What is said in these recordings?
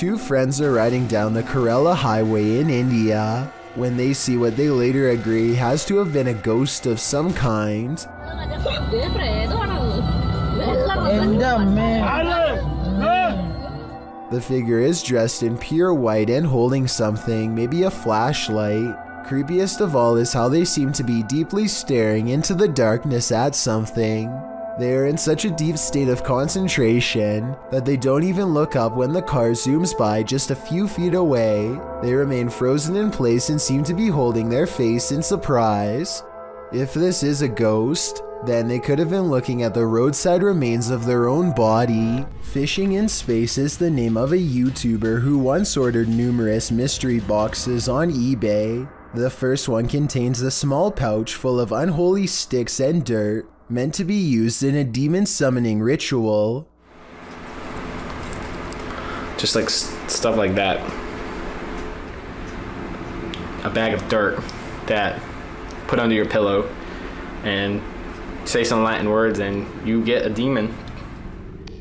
Two friends are riding down the Kerala highway in India when they see what they later agree has to have been a ghost of some kind. The figure is dressed in pure white and holding something, maybe a flashlight. Creepiest of all is how they seem to be deeply staring into the darkness at something. They are in such a deep state of concentration that they don't even look up when the car zooms by just a few feet away. They remain frozen in place and seem to be holding their face in surprise. If this is a ghost, then they could have been looking at the roadside remains of their own body. Fishing in Space is the name of a YouTuber who once ordered numerous mystery boxes on eBay. The first one contains a small pouch full of unholy sticks and dirt, meant to be used in a demon summoning ritual. Just like stuff like that. A bag of dirt that put under your pillow and say some Latin words and you get a demon.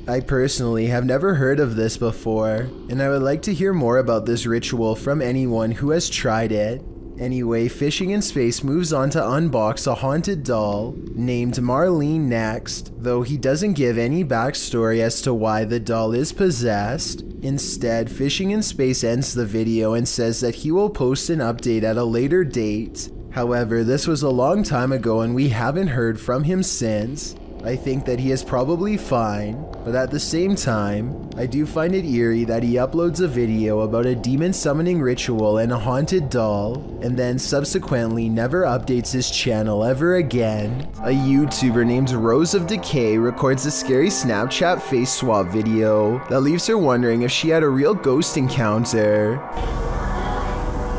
I personally have never heard of this before, and I would like to hear more about this ritual from anyone who has tried it. Anyway, Fishing in Space moves on to unbox a haunted doll named Marlene next, though he doesn't give any backstory as to why the doll is possessed. Instead, Fishing in Space ends the video and says that he will post an update at a later date. However, this was a long time ago and we haven't heard from him since. I think that he is probably fine, but at the same time, I do find it eerie that he uploads a video about a demon summoning ritual and a haunted doll, and then subsequently never updates his channel ever again. A YouTuber named Rose of Decay records a scary Snapchat face swap video that leaves her wondering if she had a real ghost encounter.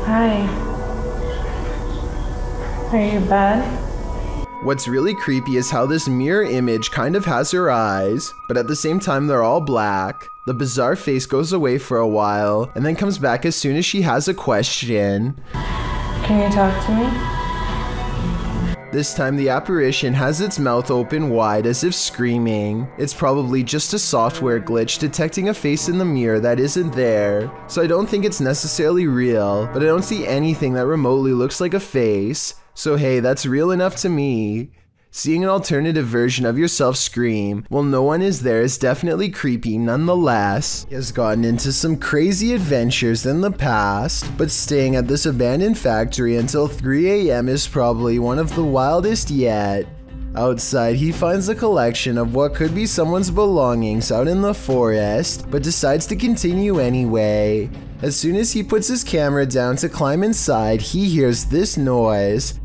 Hi. Are you bad? What's really creepy is how this mirror image kind of has her eyes, but at the same time they're all black. The bizarre face goes away for a while, and then comes back as soon as she has a question. Can you talk to me? This time the apparition has its mouth open wide as if screaming. It's probably just a software glitch detecting a face in the mirror that isn't there, so I don't think it's necessarily real, but I don't see anything that remotely looks like a face. So hey, that's real enough to me. Seeing an alternative version of yourself scream while no one is there is definitely creepy nonetheless. He has gotten into some crazy adventures in the past, but staying at this abandoned factory until 3 AM is probably one of the wildest yet. Outside, he finds a collection of what could be someone's belongings out in the forest, but decides to continue anyway. As soon as he puts his camera down to climb inside, he hears this noise.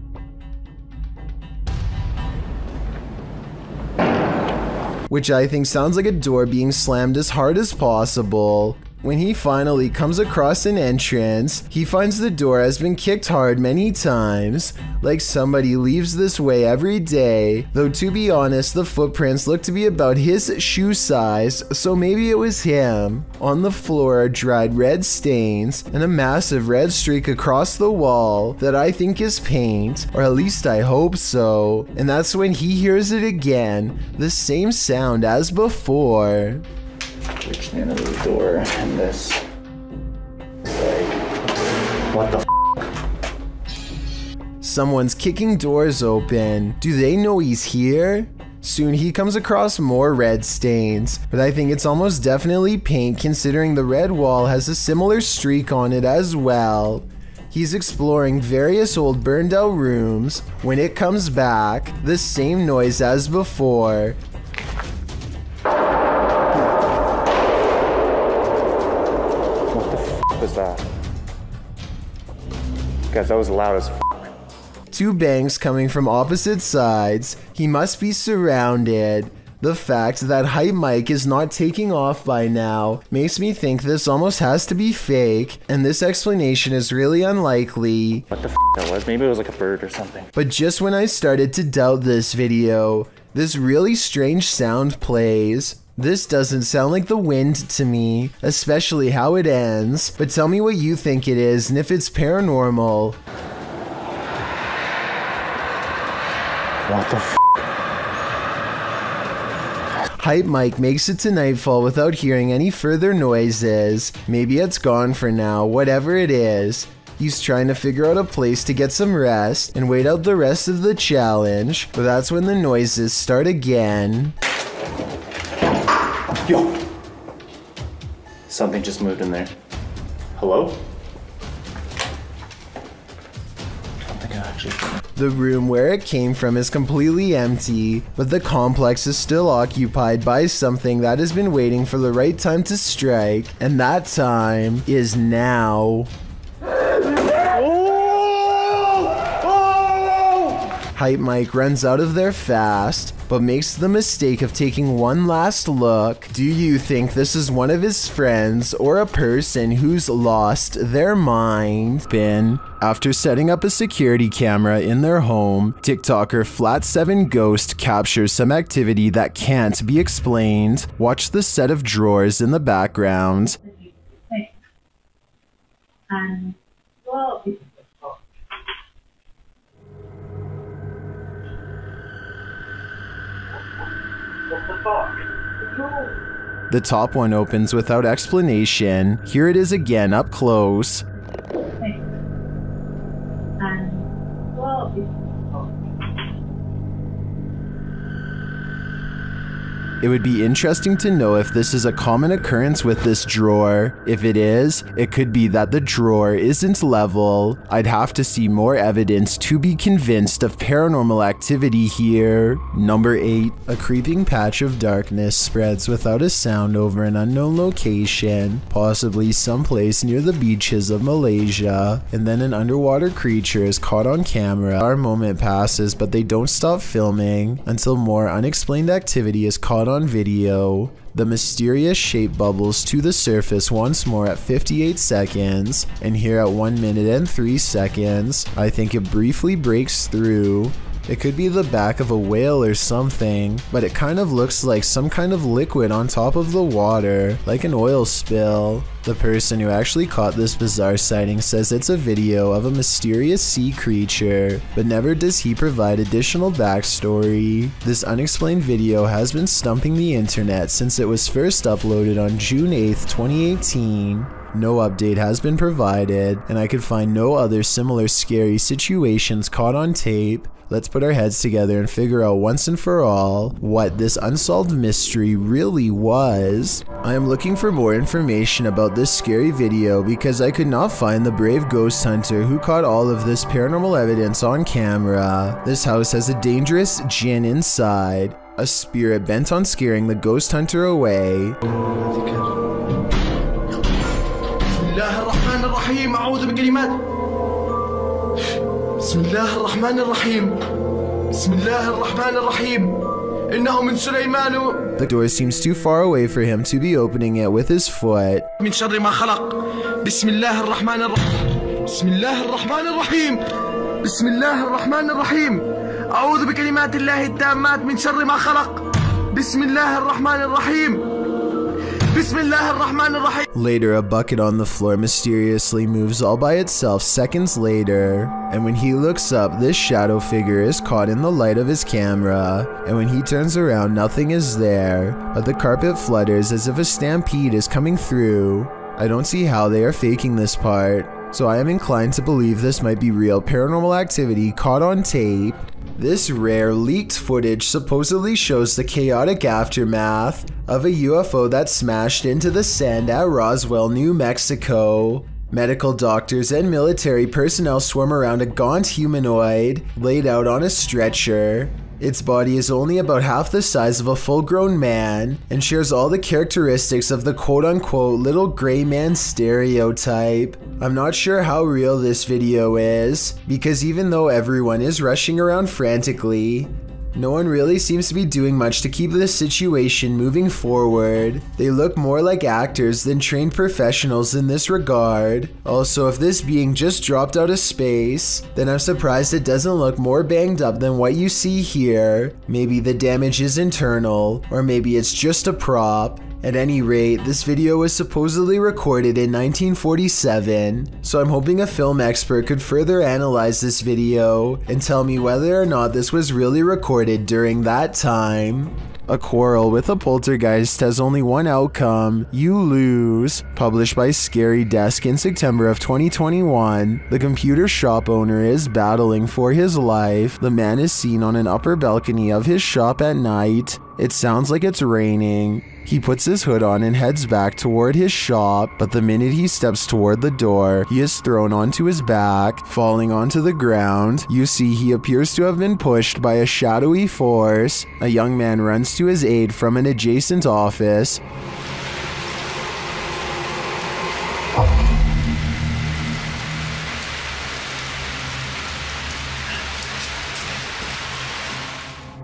Which I think sounds like a door being slammed as hard as possible. When he finally comes across an entrance, he finds the door has been kicked hard many times, like somebody leaves this way every day, though to be honest, the footprints look to be about his shoe size, so maybe it was him. On the floor are dried red stains and a massive red streak across the wall that I think is paint, or at least I hope so, and that's when he hears it again, the same sound as before. Reaching into the door and this, like, what the f? Someone's kicking doors open. Do they know he's here? Soon he comes across more red stains, but I think it's almost definitely paint considering the red wall has a similar streak on it as well. He's exploring various old burned out rooms. When it comes back, the same noise as before. Was that? Guys, that was loud as f. Two bangs coming from opposite sides. He must be surrounded. The fact that Hype Mike is not taking off by now makes me think this almost has to be fake, and this explanation is really unlikely. What the f that was? Maybe it was like a bird or something. But just when I started to doubt this video, this really strange sound plays. This doesn't sound like the wind to me, especially how it ends, but tell me what you think it is and if it's paranormal. What the f? Hype Mike makes it to nightfall without hearing any further noises. Maybe it's gone for now, whatever it is. He's trying to figure out a place to get some rest and wait out the rest of the challenge, but that's when the noises start again. Yo! Something just moved in there. Hello? I don't think I actually... The room where it came from is completely empty, but the complex is still occupied by something that has been waiting for the right time to strike, and that time is now. Hype Mike runs out of there fast, but makes the mistake of taking one last look. Do you think this is one of his friends or a person who's lost their mind? After setting up a security camera in their home, TikToker Flat7 Ghost captures some activity that can't be explained. Watch the set of drawers in the background. And well, what the fuck? The top one opens without explanation. Here it is again up close. And well, It would be interesting to know if this is a common occurrence with this drawer. If it is, it could be that the drawer isn't level. I'd have to see more evidence to be convinced of paranormal activity here. Number 8. A creeping patch of darkness spreads without a sound over an unknown location, possibly someplace near the beaches of Malaysia, and then an underwater creature is caught on camera. Our moment passes, but they don't stop filming until more unexplained activity is caught on video. The mysterious shape bubbles to the surface once more at 58 seconds, and here at 1 minute and 3 seconds, I think it briefly breaks through. It could be the back of a whale or something, but it kind of looks like some kind of liquid on top of the water, like an oil spill. The person who actually caught this bizarre sighting says it's a video of a mysterious sea creature, but never does he provide additional backstory. This unexplained video has been stumping the internet since it was first uploaded on June 8th, 2018. No update has been provided, and I could find no other similar scary situations caught on tape. Let's put our heads together and figure out once and for all what this unsolved mystery really was. I am looking for more information about this scary video because I could not find the brave ghost hunter who caught all of this paranormal evidence on camera. This house has a dangerous jinn inside, a spirit bent on scaring the ghost hunter away. بسم الله الرحمن الرحيم بسم الله الرحمن الرحيم إنه من سليمان. The door seems too far away for him to be opening it with his foot. من شر ما خلق بسم الله الرحمن الرحيم بسم الله الرحمن الرحيم بسم الله الرحمن الرحيم أعوذ بكلمات الله التامات من شر ما خلق بسم الله الرحمن الرحيم. Later, a bucket on the floor mysteriously moves all by itself seconds later, and when he looks up, this shadow figure is caught in the light of his camera, and when he turns around, nothing is there, but the carpet flutters as if a stampede is coming through. I don't see how they are faking this part, so I am inclined to believe this might be real paranormal activity caught on tape. This rare leaked footage supposedly shows the chaotic aftermath of a UFO that smashed into the sand at Roswell, New Mexico. Medical doctors and military personnel swarm around a gaunt humanoid laid out on a stretcher. Its body is only about half the size of a full-grown man and shares all the characteristics of the quote-unquote little gray man stereotype. I'm not sure how real this video is, because even though everyone is rushing around frantically, no one really seems to be doing much to keep this situation moving forward. They look more like actors than trained professionals in this regard. Also, if this being just dropped out of space, then I'm surprised it doesn't look more banged up than what you see here. Maybe the damage is internal, or maybe it's just a prop. At any rate, this video was supposedly recorded in 1947, so I'm hoping a film expert could further analyze this video and tell me whether or not this was really recorded during that time. A quarrel with a poltergeist has only one outcome: you lose. Published by Scary Desk in September of 2021, the computer shop owner is battling for his life. The man is seen on an upper balcony of his shop at night. It sounds like it's raining. He puts his hood on and heads back toward his shop, but the minute he steps toward the door, he is thrown onto his back, falling onto the ground. You see he appears to have been pushed by a shadowy force. A young man runs to his aid from an adjacent office.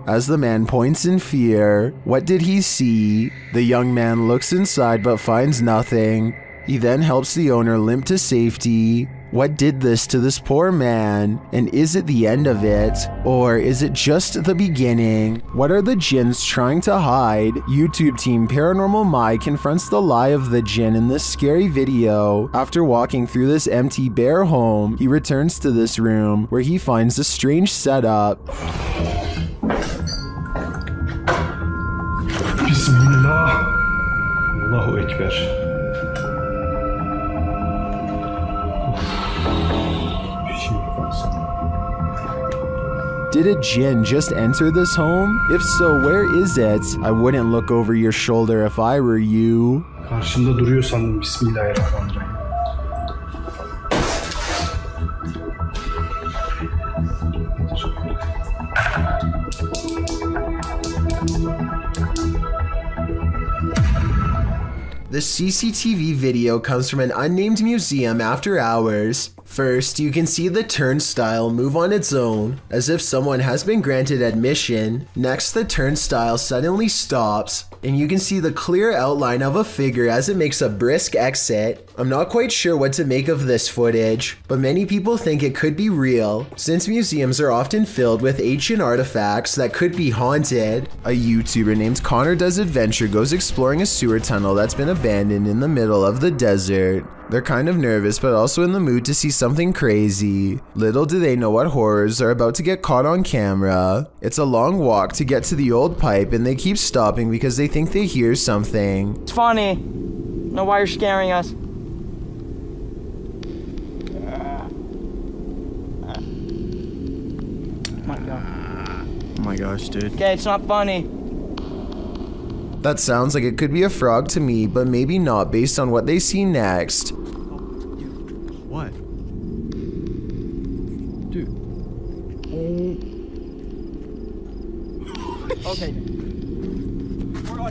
As the man points in fear, what did he see? The young man looks inside but finds nothing. He then helps the owner limp to safety. What did this to this poor man? And is it the end of it? Or is it just the beginning? What are the jinns trying to hide? YouTube team Paranormal Mai confronts the lie of the jinn in this scary video. After walking through this empty bare home, he returns to this room where he finds a strange setup. Bismillah. Allahu Ekber. Did a jinn just enter this home? If so, where is it? I wouldn't look over your shoulder if I were you. Karşımda duruyor sandım. Bismillahirrahmanirrahim. The CCTV video comes from an unnamed museum after hours. First, you can see the turnstile move on its own, as if someone has been granted admission. Next, the turnstile suddenly stops, and you can see the clear outline of a figure as it makes a brisk exit. I'm not quite sure what to make of this footage, but many people think it could be real, since museums are often filled with ancient artifacts that could be haunted. A YouTuber named Connor Does Adventure goes exploring a sewer tunnel that's been abandoned in the middle of the desert. They're kind of nervous, but also in the mood to see something crazy. Little do they know what horrors are about to get caught on camera. It's a long walk to get to the old pipe, and they keep stopping because they think they hear something. It's funny. Know why you're scaring us. Oh my gosh, dude. Okay, it's not funny. That sounds like it could be a frog to me, but maybe not based on what they see next. What? Dude. Okay. We're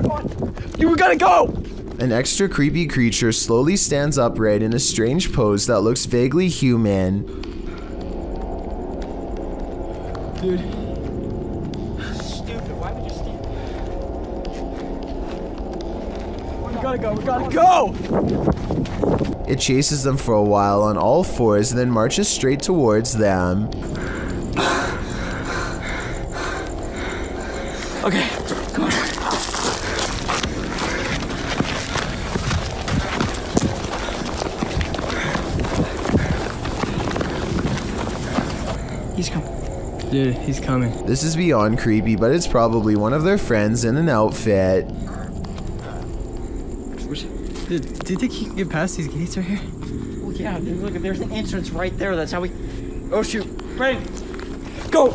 on. You gotta go! An extra creepy creature slowly stands upright in a strange pose that looks vaguely human. Dude. Stupid, why would you stand? We gotta go! It chases them for a while on all fours and then marches straight towards them. Okay, come on. He's coming. Dude, he's coming. This is beyond creepy, but it's probably one of their friends in an outfit. Dude, do you think he can get past these gates right here? Oh yeah, dude, look, there's an entrance right there. That's how we... Oh shoot, ready, go!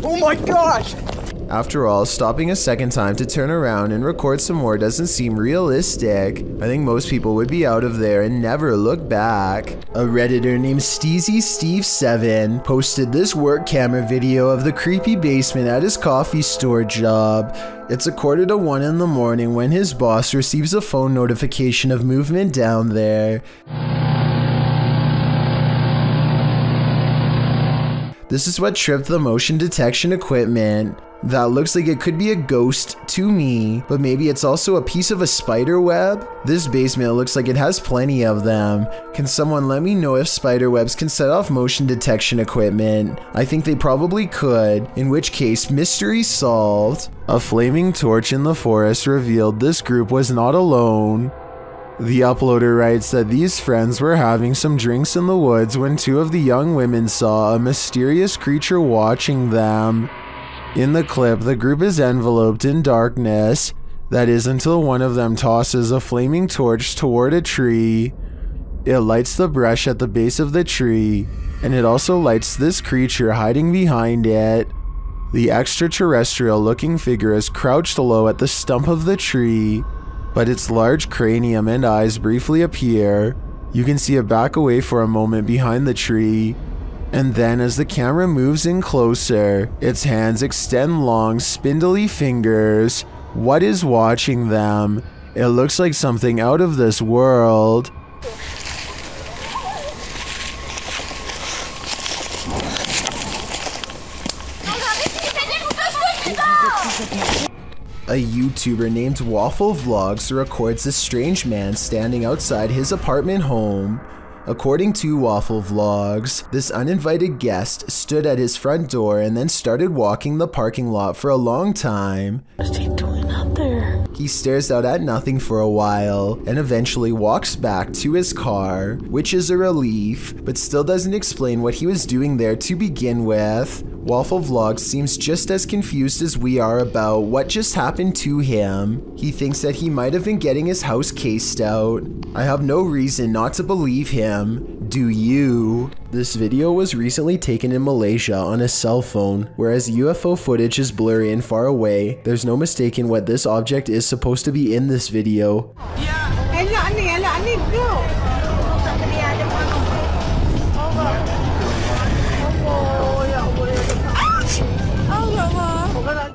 Oh my gosh! After all, stopping a second time to turn around and record some more doesn't seem realistic. I think most people would be out of there and never look back. A Redditor named SteezySteve7 posted this work camera video of the creepy basement at his coffee store job. It's 1:45 in the morning when his boss receives a phone notification of movement down there. This is what tripped the motion detection equipment. That looks like it could be a ghost to me, but maybe it's also a piece of a spider web? This basement looks like it has plenty of them. Can someone let me know if spider webs can set off motion detection equipment? I think they probably could, in which case mystery solved. A flaming torch in the forest revealed this group was not alone. The uploader writes that these friends were having some drinks in the woods when two of the young women saw a mysterious creature watching them. In the clip, the group is enveloped in darkness. That is until one of them tosses a flaming torch toward a tree. It lights the brush at the base of the tree, and it also lights this creature hiding behind it. The extraterrestrial-looking figure is crouched low at the stump of the tree, but its large cranium and eyes briefly appear. You can see it back away for a moment behind the tree, and then as the camera moves in closer, its hands extend long, spindly fingers. What is watching them? It looks like something out of this world. A YouTuber named Waffle Vlogs records a strange man standing outside his apartment home. According to Waffle Vlogs, this uninvited guest stood at his front door and then started walking the parking lot for a long time. What's he doing out there? He stares out at nothing for a while and eventually walks back to his car, which is a relief, but still doesn't explain what he was doing there to begin with. Waffle Vlogs seems just as confused as we are about what just happened to him. He thinks that he might have been getting his house cased out. I have no reason not to believe him. Do you? This video was recently taken in Malaysia on a cell phone. Whereas UFO footage is blurry and far away, there's no mistaking what this object is supposed to be in this video.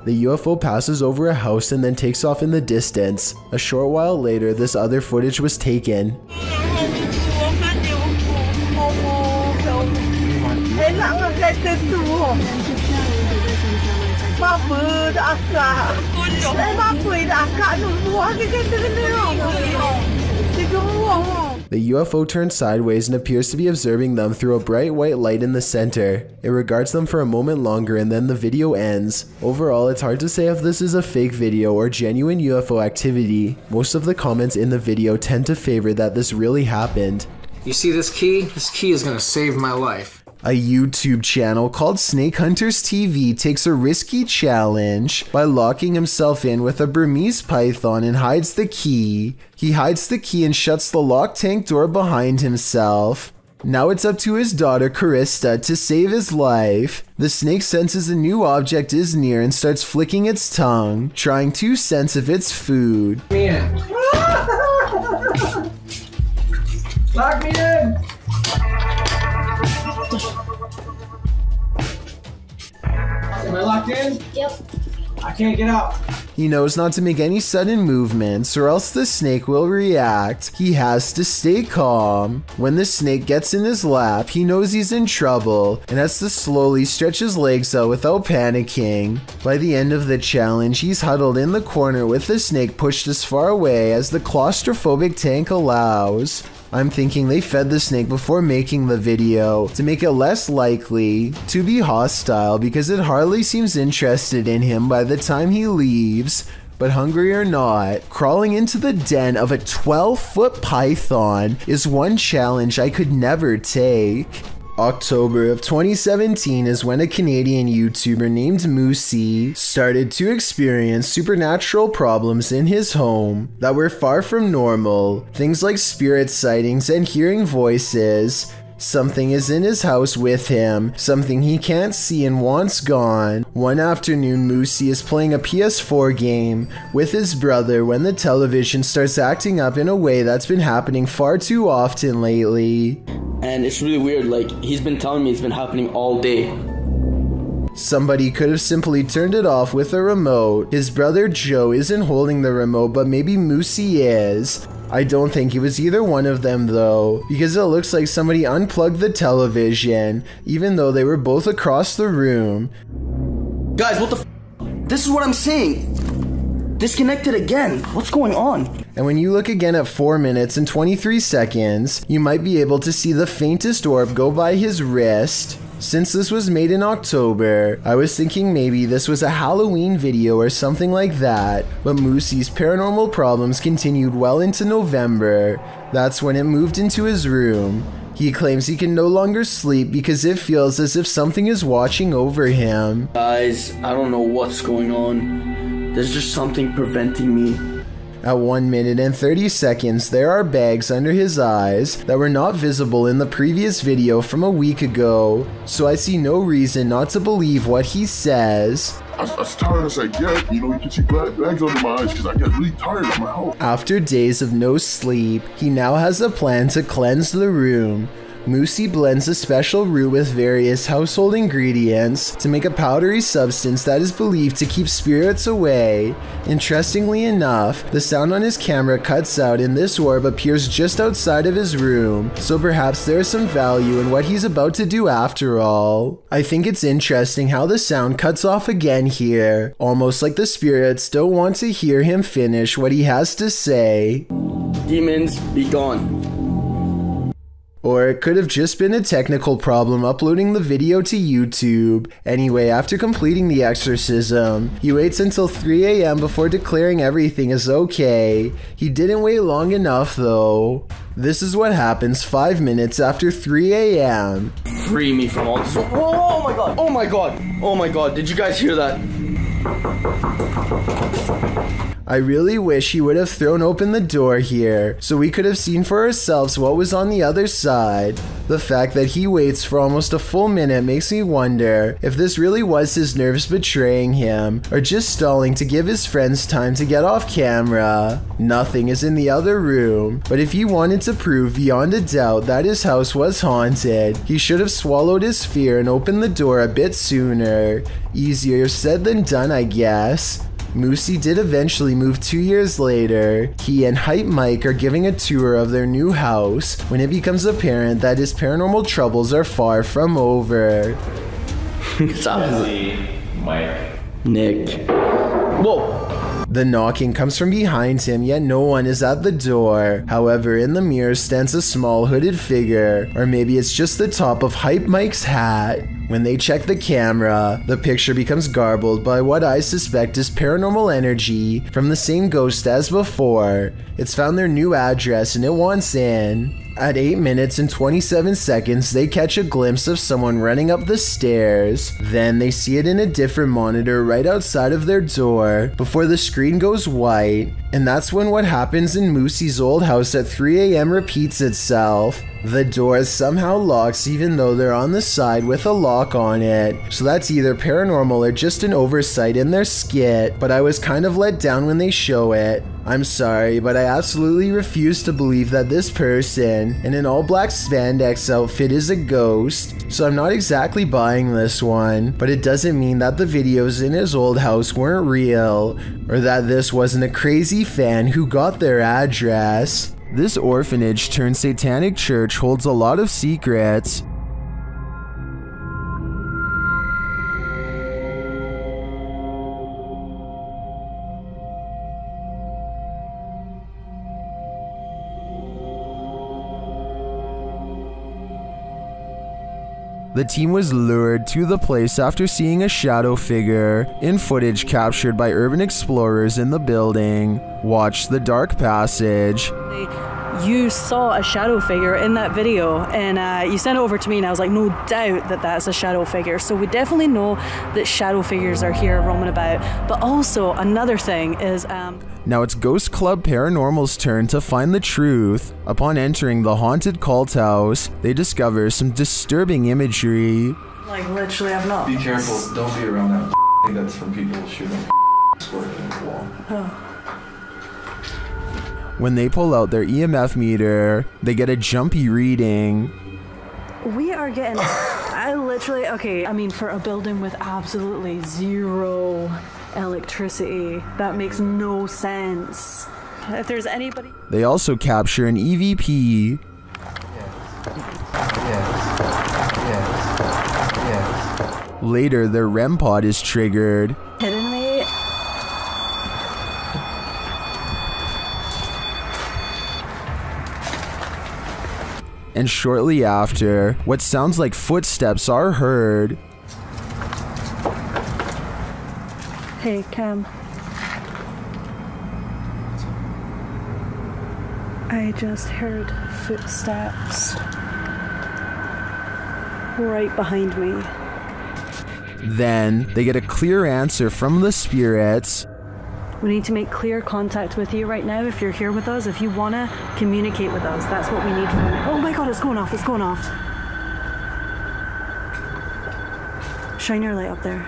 The UFO passes over a house and then takes off in the distance. A short while later, this other footage was taken. The UFO turns sideways and appears to be observing them through a bright white light in the center. It regards them for a moment longer and then the video ends. Overall, it's hard to say if this is a fake video or genuine UFO activity. Most of the comments in the video tend to favor that this really happened. You see this key? This key is gonna save my life. A YouTube channel called Snake Hunters TV takes a risky challenge by locking himself in with a Burmese python and hides the key. He hides the key and shuts the locked tank door behind himself. Now it's up to his daughter Karista to save his life. The snake senses a new object is near and starts flicking its tongue, trying to sense if it's food. Lock me in! Am I locked in? Yep. I can't get out. He knows not to make any sudden movements or else the snake will react. He has to stay calm. When the snake gets in his lap, he knows he's in trouble and has to slowly stretch his legs out without panicking. By the end of the challenge, he's huddled in the corner with the snake pushed as far away as the claustrophobic tank allows. I'm thinking they fed the snake before making the video to make it less likely to be hostile because it hardly seems interested in him by the time he leaves. But hungry or not, crawling into the den of a 12-foot python is one challenge I could never take. October of 2017 is when a Canadian YouTuber named Moosey started to experience supernatural problems in his home that were far from normal. Things like spirit sightings and hearing voices. Something is in his house with him, something he can't see and wants gone. One afternoon, Moosey is playing a PS4 game with his brother when the television starts acting up in a way that's been happening far too often lately. And it's really weird, like, he's been telling me it's been happening all day. Somebody could have simply turned it off with a remote. His brother Joe isn't holding the remote, but maybe Moosey is. I don't think it was either one of them though, because it looks like somebody unplugged the television, even though they were both across the room. Guys, what the f? This is what I'm saying. Disconnected again. What's going on? And when you look again at 4 minutes and 23 seconds, you might be able to see the faintest orb go by his wrist. Since this was made in October, I was thinking maybe this was a Halloween video or something like that, but Moosey's paranormal problems continued well into November. That's when it moved into his room. He claims he can no longer sleep because it feels as if something is watching over him. Guys, I don't know what's going on. There's just something preventing me. At 1 minute and 30 seconds, there are bags under his eyes that were not visible in the previous video from a week ago, so I see no reason not to believe what he says. As tired as I get, you can see bags under my eyes because I get really tired at my house. After days of no sleep, he now has a plan to cleanse the room. Moosey blends a special root with various household ingredients to make a powdery substance that is believed to keep spirits away. Interestingly enough, the sound on his camera cuts out and this orb appears just outside of his room, so perhaps there is some value in what he's about to do after all. I think it's interesting how the sound cuts off again here, almost like the spirits don't want to hear him finish what he has to say. Demons, be gone. Or it could have just been a technical problem uploading the video to YouTube. Anyway, after completing the exorcism, he waits until 3 AM before declaring everything is okay. He didn't wait long enough though. This is what happens 5 minutes after 3 AM. Free me from all this. Oh my god! Oh my god! Oh my god! Did you guys hear that? I really wish he would have thrown open the door here, so we could have seen for ourselves what was on the other side. The fact that he waits for almost a full minute makes me wonder if this really was his nerves betraying him, or just stalling to give his friends time to get off camera. Nothing is in the other room, but if he wanted to prove beyond a doubt that his house was haunted, he should have swallowed his fear and opened the door a bit sooner. Easier said than done, I guess. Moosey did eventually move 2 years later. He and Hype Mike are giving a tour of their new house when it becomes apparent that his paranormal troubles are far from over. Mike. Nick. Whoa! The knocking comes from behind him, yet no one is at the door. However, in the mirror stands a small hooded figure, or maybe it's just the top of Hype Mike's hat. When they check the camera, the picture becomes garbled by what I suspect is paranormal energy from the same ghost as before. It's found their new address and it wants in. At 8 minutes and 27 seconds, they catch a glimpse of someone running up the stairs. Then they see it in a different monitor right outside of their door before the screen goes white. And that's when what happens in Moosey's old house at 3 AM repeats itself. The door somehow locks even though they're on the side with a lock on it. So that's either paranormal or just an oversight in their skit, but I was kind of let down when they show it. I'm sorry, but I absolutely refuse to believe that this person in an all-black spandex outfit is a ghost, so I'm not exactly buying this one, but it doesn't mean that the videos in his old house weren't real, or that this wasn't a crazy fan who got their address. This orphanage turned satanic church holds a lot of secrets. The team was lured to the place after seeing a shadow figure in footage captured by urban explorers in the building. Watch the dark passage. You saw a shadow figure in that video and you sent it over to me and I was like, no doubt that that's a shadow figure. So we definitely know that shadow figures are here roaming about. But also another thing is... Now it's Ghost Club Paranormal's turn to find the truth. Upon entering the haunted cult house, they discover some disturbing imagery. Like literally I've not... Be careful, don't be around that thing that's from people shooting squirting in the wall. Oh. When they pull out their EMF meter, they get a jumpy reading. We are getting... okay, I mean for a building with absolutely zero electricity, that makes no sense. If there's anybody... They also capture an EVP. Yes. Later, their REM pod is triggered. Kidding me? And shortly after, what sounds like footsteps are heard. Hey, Cam. I just heard footsteps. right behind me. Then they get a clear answer from the spirits. We need to make clear contact with you right now if you're here with us. If you want to communicate with us, that's what we need from you. Oh my god, it's going off, it's going off. Shine your light up there.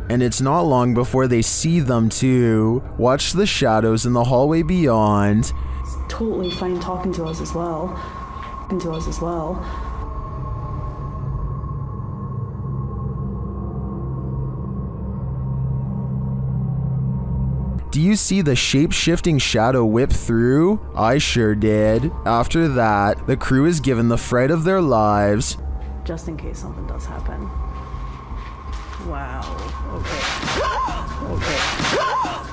And it's not long before they see them too. Watch the shadows in the hallway beyond. It's totally fine talking to us as well. Do you see the shape-shifting shadow whip through? I sure did. After that, the crew is given the fright of their lives. Just in case something does happen. Wow. Okay.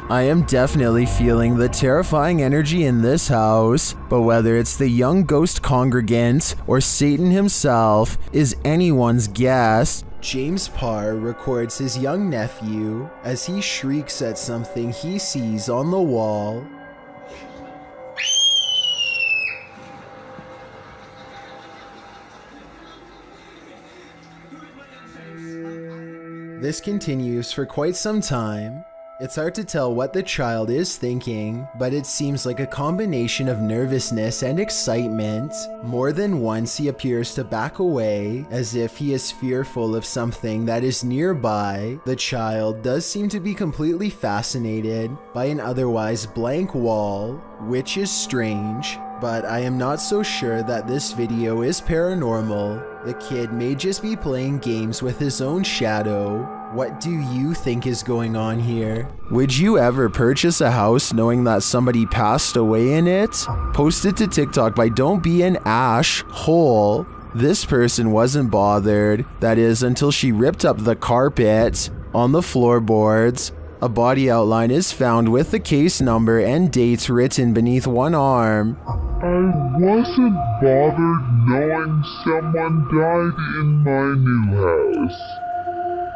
I am definitely feeling the terrifying energy in this house, but whether it's the young ghost congregant or Satan himself is anyone's guess. James Parr records his young nephew as he shrieks at something he sees on the wall. This continues for quite some time. It's hard to tell what the child is thinking, but it seems like a combination of nervousness and excitement. More than once he appears to back away, as if he is fearful of something that is nearby. The child does seem to be completely fascinated by an otherwise blank wall, which is strange, but I am not so sure that this video is paranormal. The kid may just be playing games with his own shadow. What do you think is going on here? Would you ever purchase a house knowing that somebody passed away in it? Posted to TikTok by Don't Be an Ash Hole. This person wasn't bothered, that is until she ripped up the carpet. On the floorboards, a body outline is found with the case number and date written beneath one arm. I wasn't bothered knowing someone died in my new house.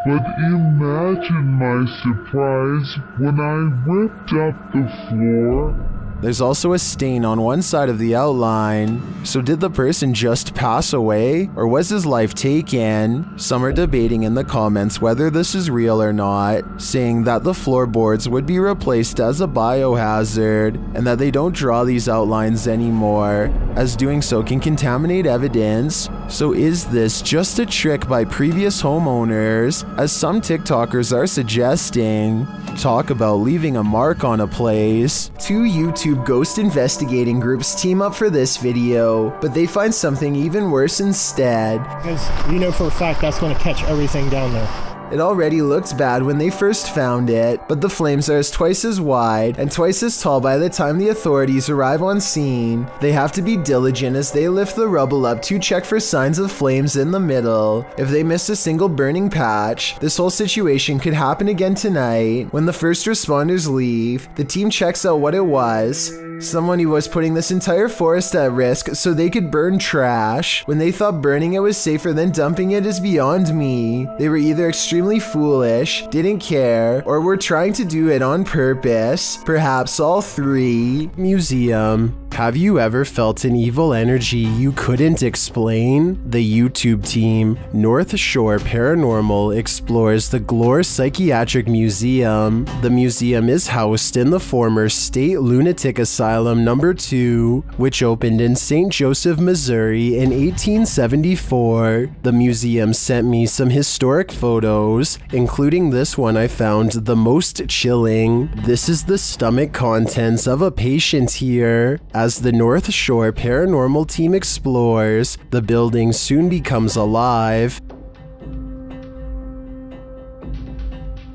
But imagine my surprise when I ripped up the floor. There's also a stain on one side of the outline. So did the person just pass away, or was his life taken? Some are debating in the comments whether this is real or not, saying that the floorboards would be replaced as a biohazard, and that they don't draw these outlines anymore, as doing so can contaminate evidence. So is this just a trick by previous homeowners, as some TikTokers are suggesting? Talk about leaving a mark on a place. Two YouTube ghost investigating groups team up for this video, but they find something even worse instead. Because you know for a fact that's going to catch everything down there. It already looked bad when they first found it, but the flames are twice as wide and twice as tall by the time the authorities arrive on scene. They have to be diligent as they lift the rubble up to check for signs of flames in the middle. If they miss a single burning patch, this whole situation could happen again tonight. When the first responders leave, the team checks out what it was. Someone who was putting this entire forest at risk so they could burn trash. When they thought burning it was safer than dumping it is beyond me. They were either extremely foolish, didn't care, or were trying to do it on purpose. Perhaps all three. Museum. Have you ever felt an evil energy you couldn't explain? The YouTube team, North Shore Paranormal, explores the Glore Psychiatric Museum. The museum is housed in the former State Lunatic Asylum No. 2, which opened in St. Joseph, Missouri in 1874. The museum sent me some historic photos, including this one I found the most chilling. This is the stomach contents of a patient here. As the North Shore Paranormal team explores, the building soon becomes alive.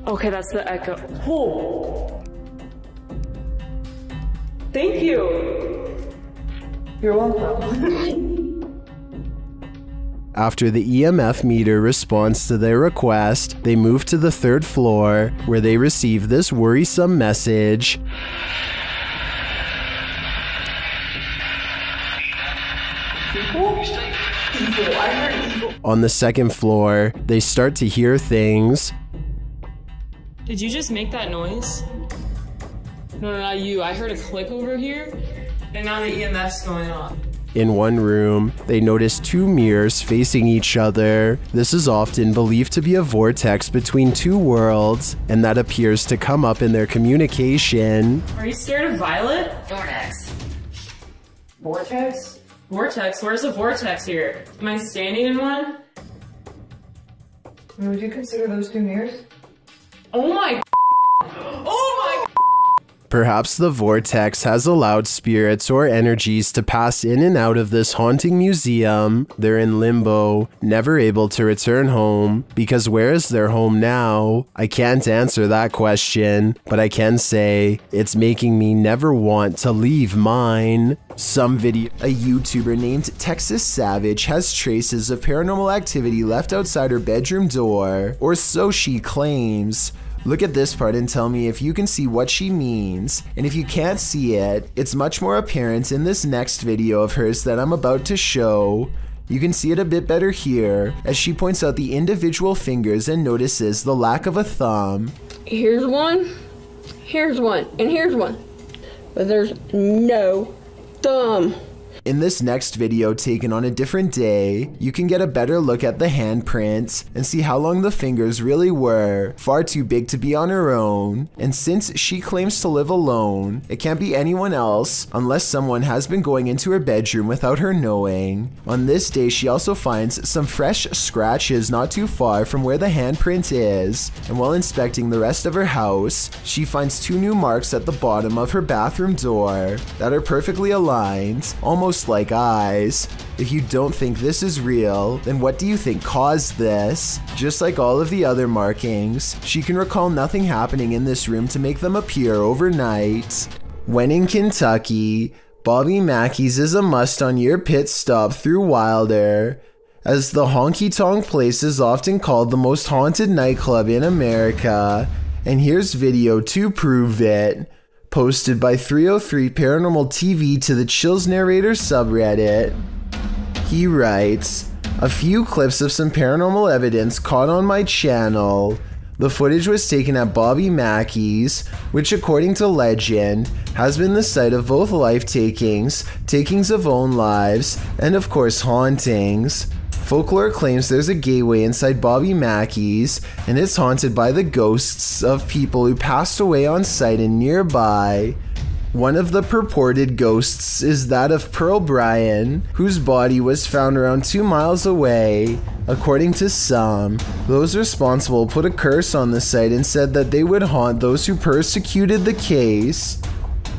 Okay, that's the echo. Oh! Thank you! You're welcome. After the EMF meter responds to their request, they move to the 3rd floor, where they receive this worrisome message. On the 2nd floor, they start to hear things. Did you just make that noise? No, not you. I heard a click over here, and now the EMF's going off. In one room, they notice two mirrors facing each other. This is often believed to be a vortex between two worlds, and that appears to come up in their communication. Are you scared of Violet? Vortex. Vortex? Vortex? Where's the vortex here? Am I standing in one? Would you consider those two mirrors? Oh my Oh my Perhaps the vortex has allowed spirits or energies to pass in and out of this haunting museum. They're in limbo, never able to return home, because where is their home now? I can't answer that question, but I can say it's making me never want to leave mine. A YouTuber named Texas Savage has traces of paranormal activity left outside her bedroom door, or so she claims. Look at this part and tell me if you can see what she means. And if you can't see it, it's much more apparent in this next video of hers that I'm about to show. You can see it a bit better here, as she points out the individual fingers and notices the lack of a thumb. Here's one, and here's one. But there's no thumb. In this next video taken on a different day, you can get a better look at the handprints and see how long the fingers really were, far too big to be on her own. And since she claims to live alone, it can't be anyone else unless someone has been going into her bedroom without her knowing. On this day, she also finds some fresh scratches not too far from where the handprint is, and while inspecting the rest of her house, she finds two new marks at the bottom of her bathroom door that are perfectly aligned, almost like eyes. If you don't think this is real, then what do you think caused this? Just like all of the other markings, she can recall nothing happening in this room to make them appear overnight. When in Kentucky, Bobby Mackey's is a must on your pit stop through Wilder, as the honky tonk place is often called the most haunted nightclub in America, and here's video to prove it. Posted by 303 Paranormal TV to the Chills Narrator subreddit. He writes, a few clips of some paranormal evidence caught on my channel. The footage was taken at Bobby Mackey's, which according to legend, has been the site of both life takings, takings of own lives, and of course hauntings. Folklore claims there's a gateway inside Bobby Mackey's, and it's haunted by the ghosts of people who passed away on site and nearby. One of the purported ghosts is that of Pearl Bryan, whose body was found around 2 miles away. According to some, those responsible put a curse on the site and said that they would haunt those who persecuted the case.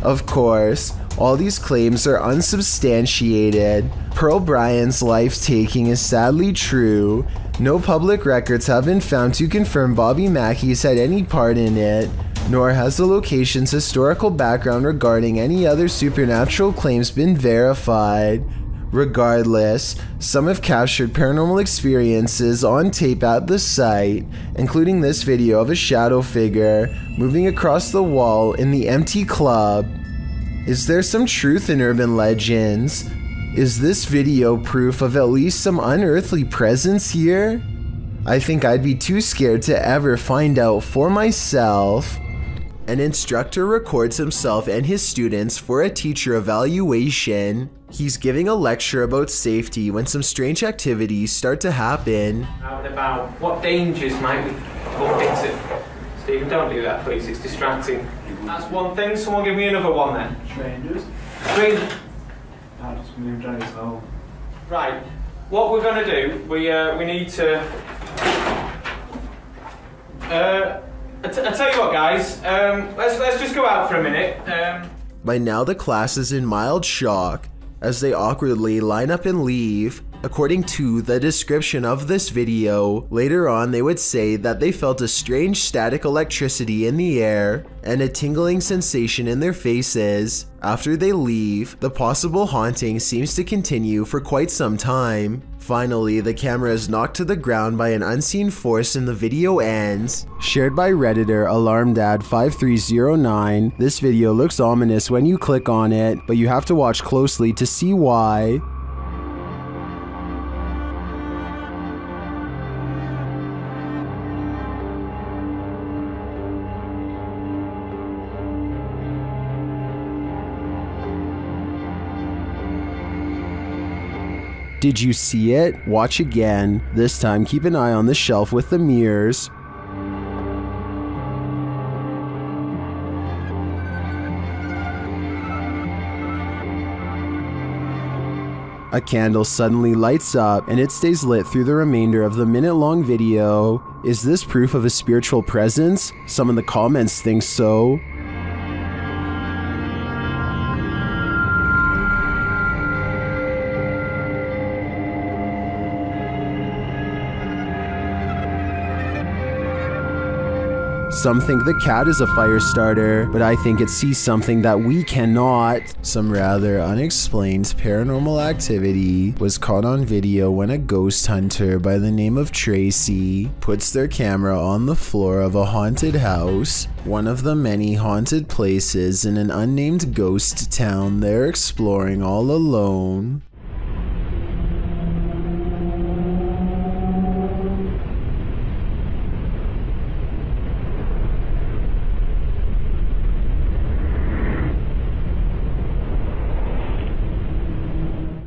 Of course, all these claims are unsubstantiated. Pearl Bryan's life-taking is sadly true. No public records have been found to confirm Bobby Mackey's had any part in it, nor has the location's historical background regarding any other supernatural claims been verified. Regardless, some have captured paranormal experiences on tape at the site, including this video of a shadow figure moving across the wall in the empty club. Is there some truth in urban legends? Is this video proof of at least some unearthly presence here? I think I'd be too scared to ever find out for myself. An instructor records himself and his students for a teacher evaluation. He's giving a lecture about safety when some strange activities start to happen. Out and about, what dangers might we bump into? Stephen, don't do that please, it's distracting. That's one thing, someone give me another one then. Strangers? Strangers? I just moved on his home. Right, what we're going to do, we need to... I tell you what guys, let's just go out for a minute. By now the class is in mild shock as they awkwardly line up and leave. According to the description of this video, later on they would say that they felt a strange static electricity in the air and a tingling sensation in their faces. After they leave, the possible haunting seems to continue for quite some time. Finally, the camera is knocked to the ground by an unseen force and the video ends. Shared by Redditor AlarmDad5309, this video looks ominous when you click on it, but you have to watch closely to see why. Did you see it? Watch again. This time, keep an eye on the shelf with the mirrors. A candle suddenly lights up and it stays lit through the remainder of the minute-long video. Is this proof of a spiritual presence? Some in the comments think so. Some think the cat is a fire starter, but I think it sees something that we cannot. Some rather unexplained paranormal activity was caught on video when a ghost hunter by the name of Tracy puts their camera on the floor of a haunted house, one of the many haunted places in an unnamed ghost town they're exploring all alone.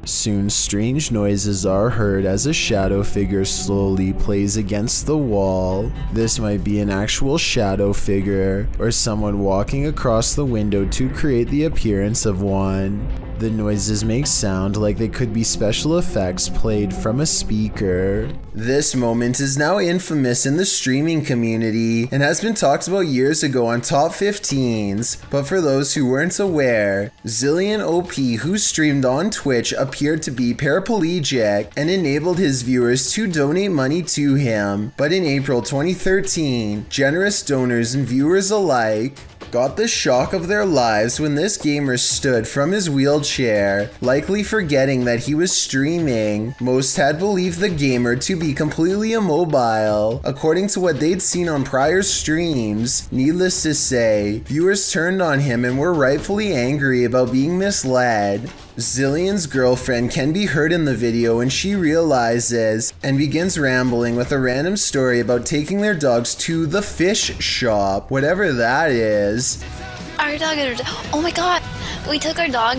Soon, strange noises are heard as a shadow figure slowly plays against the wall. This might be an actual shadow figure, or someone walking across the window to create the appearance of one. The noises make sound like they could be special effects played from a speaker. This moment is now infamous in the streaming community and has been talked about years ago on Top 15s, but for those who weren't aware, Zillion OP, who streamed on Twitch, appeared to be paraplegic and enabled his viewers to donate money to him. But in April 2013, generous donors and viewers alike got the shock of their lives when this gamer stood from his wheelchair, likely forgetting that he was streaming. Most had believed the gamer to be completely immobile, according to what they'd seen on prior streams. Needless to say, viewers turned on him and were rightfully angry about being misled. Zillion's girlfriend can be heard in the video when she realizes and begins rambling with a random story about taking their dogs to the fish shop, whatever that is. Our dog, oh my god, we took our dog,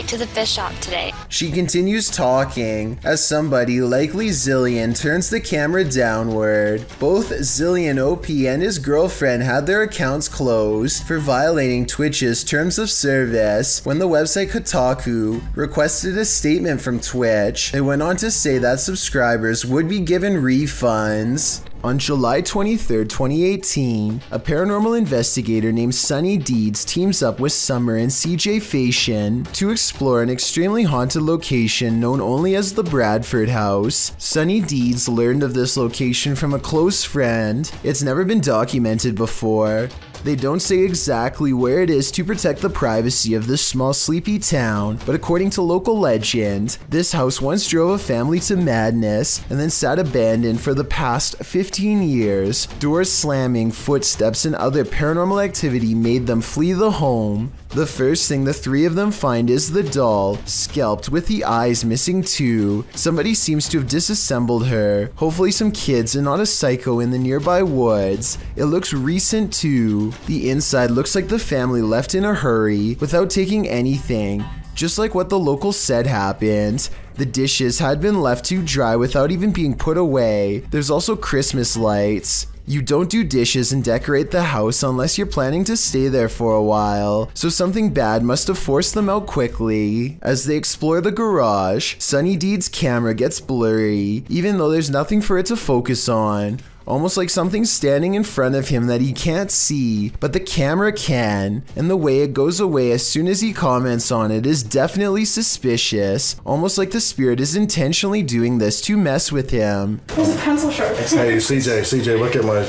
to the fish shop today. She continues talking as somebody, likely Zillion, turns the camera downward. Both Zillion OP and his girlfriend had their accounts closed for violating Twitch's terms of service. When the website Kotaku requested a statement from Twitch, they went on to say that subscribers would be given refunds. On July 23, 2018, a paranormal investigator named Sunny Deeds teams up with Summer and CJ Fashion to explore an extremely haunted location known only as the Bradford House. Sunny Deeds learned of this location from a close friend. It's never been documented before. They don't say exactly where it is to protect the privacy of this small sleepy town, but according to local legend, this house once drove a family to madness and then sat abandoned for the past 15 years. Doors slamming, footsteps, and other paranormal activity made them flee the home. The first thing the three of them find is the doll, scalped with the eyes missing too. Somebody seems to have disassembled her, hopefully some kids and not a psycho in the nearby woods. It looks recent too. The inside looks like the family left in a hurry without taking anything, just like what the locals said happened. The dishes had been left to dry without even being put away. There's also Christmas lights. You don't do dishes and decorate the house unless you're planning to stay there for a while, so something bad must have forced them out quickly. As they explore the garage, Sunny Deeds' camera gets blurry, even though there's nothing for it to focus on. Almost like something's standing in front of him that he can't see, but the camera can, and the way it goes away as soon as he comments on it is definitely suspicious, almost like the spirit is intentionally doing this to mess with him. There's a pencil sharp. Hey, CJ, look at my,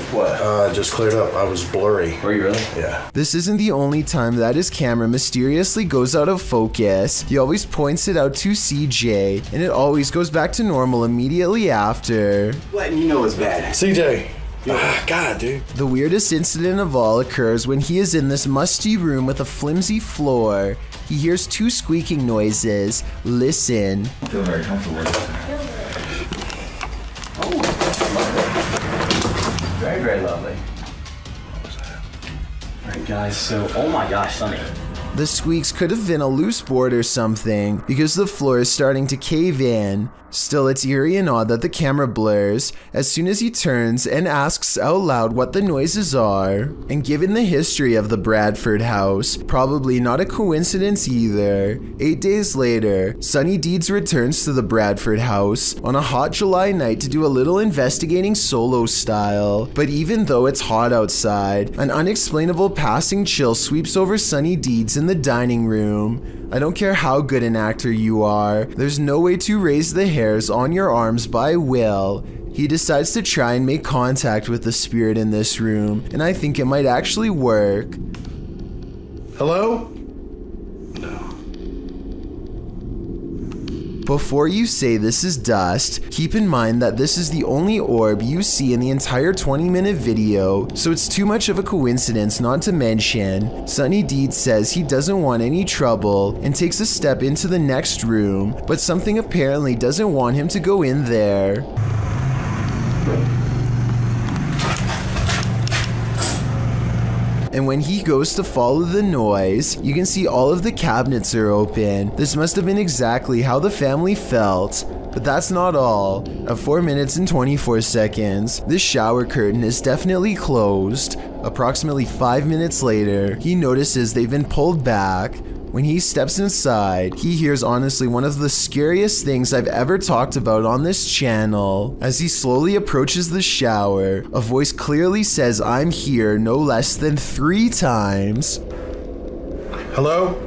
just cleared up. I was blurry. Were you really? Yeah. This isn't the only time that his camera mysteriously goes out of focus. He always points it out to CJ, and it always goes back to normal immediately after. Letting you know it's bad. CJ. God, dude. The weirdest incident of all occurs when he is in this musty room with a flimsy floor. He hears two squeaking noises. Listen. I feel very comfortable with this. Oh. Very, very lovely. Alright guys, so, oh my gosh, Sunny. The squeaks could have been a loose board or something, because the floor is starting to cave in. Still, it's eerie and odd that the camera blurs as soon as he turns and asks out loud what the noises are. And given the history of the Bradford house, probably not a coincidence either. 8 days later, Sonny Deeds returns to the Bradford house on a hot July night to do a little investigating solo style. But even though it's hot outside, an unexplainable passing chill sweeps over Sonny Deeds in the dining room. I don't care how good an actor you are, there's no way to raise the hairs on your arms by will. He decides to try and make contact with the spirit in this room, and I think it might actually work. Hello? Before you say this is dust, keep in mind that this is the only orb you see in the entire 20-minute video, so it's too much of a coincidence not to mention. Sonny Deeds says he doesn't want any trouble and takes a step into the next room, but something apparently doesn't want him to go in there. And when he goes to follow the noise, you can see all of the cabinets are open. This must have been exactly how the family felt. But that's not all. At 4 minutes and 24 seconds, this shower curtain is definitely closed. Approximately 5 minutes later, he notices they've been pulled back. When he steps inside, he hears honestly one of the scariest things I've ever talked about on this channel. As he slowly approaches the shower, a voice clearly says "I'm here" no less than 3 times. Hello?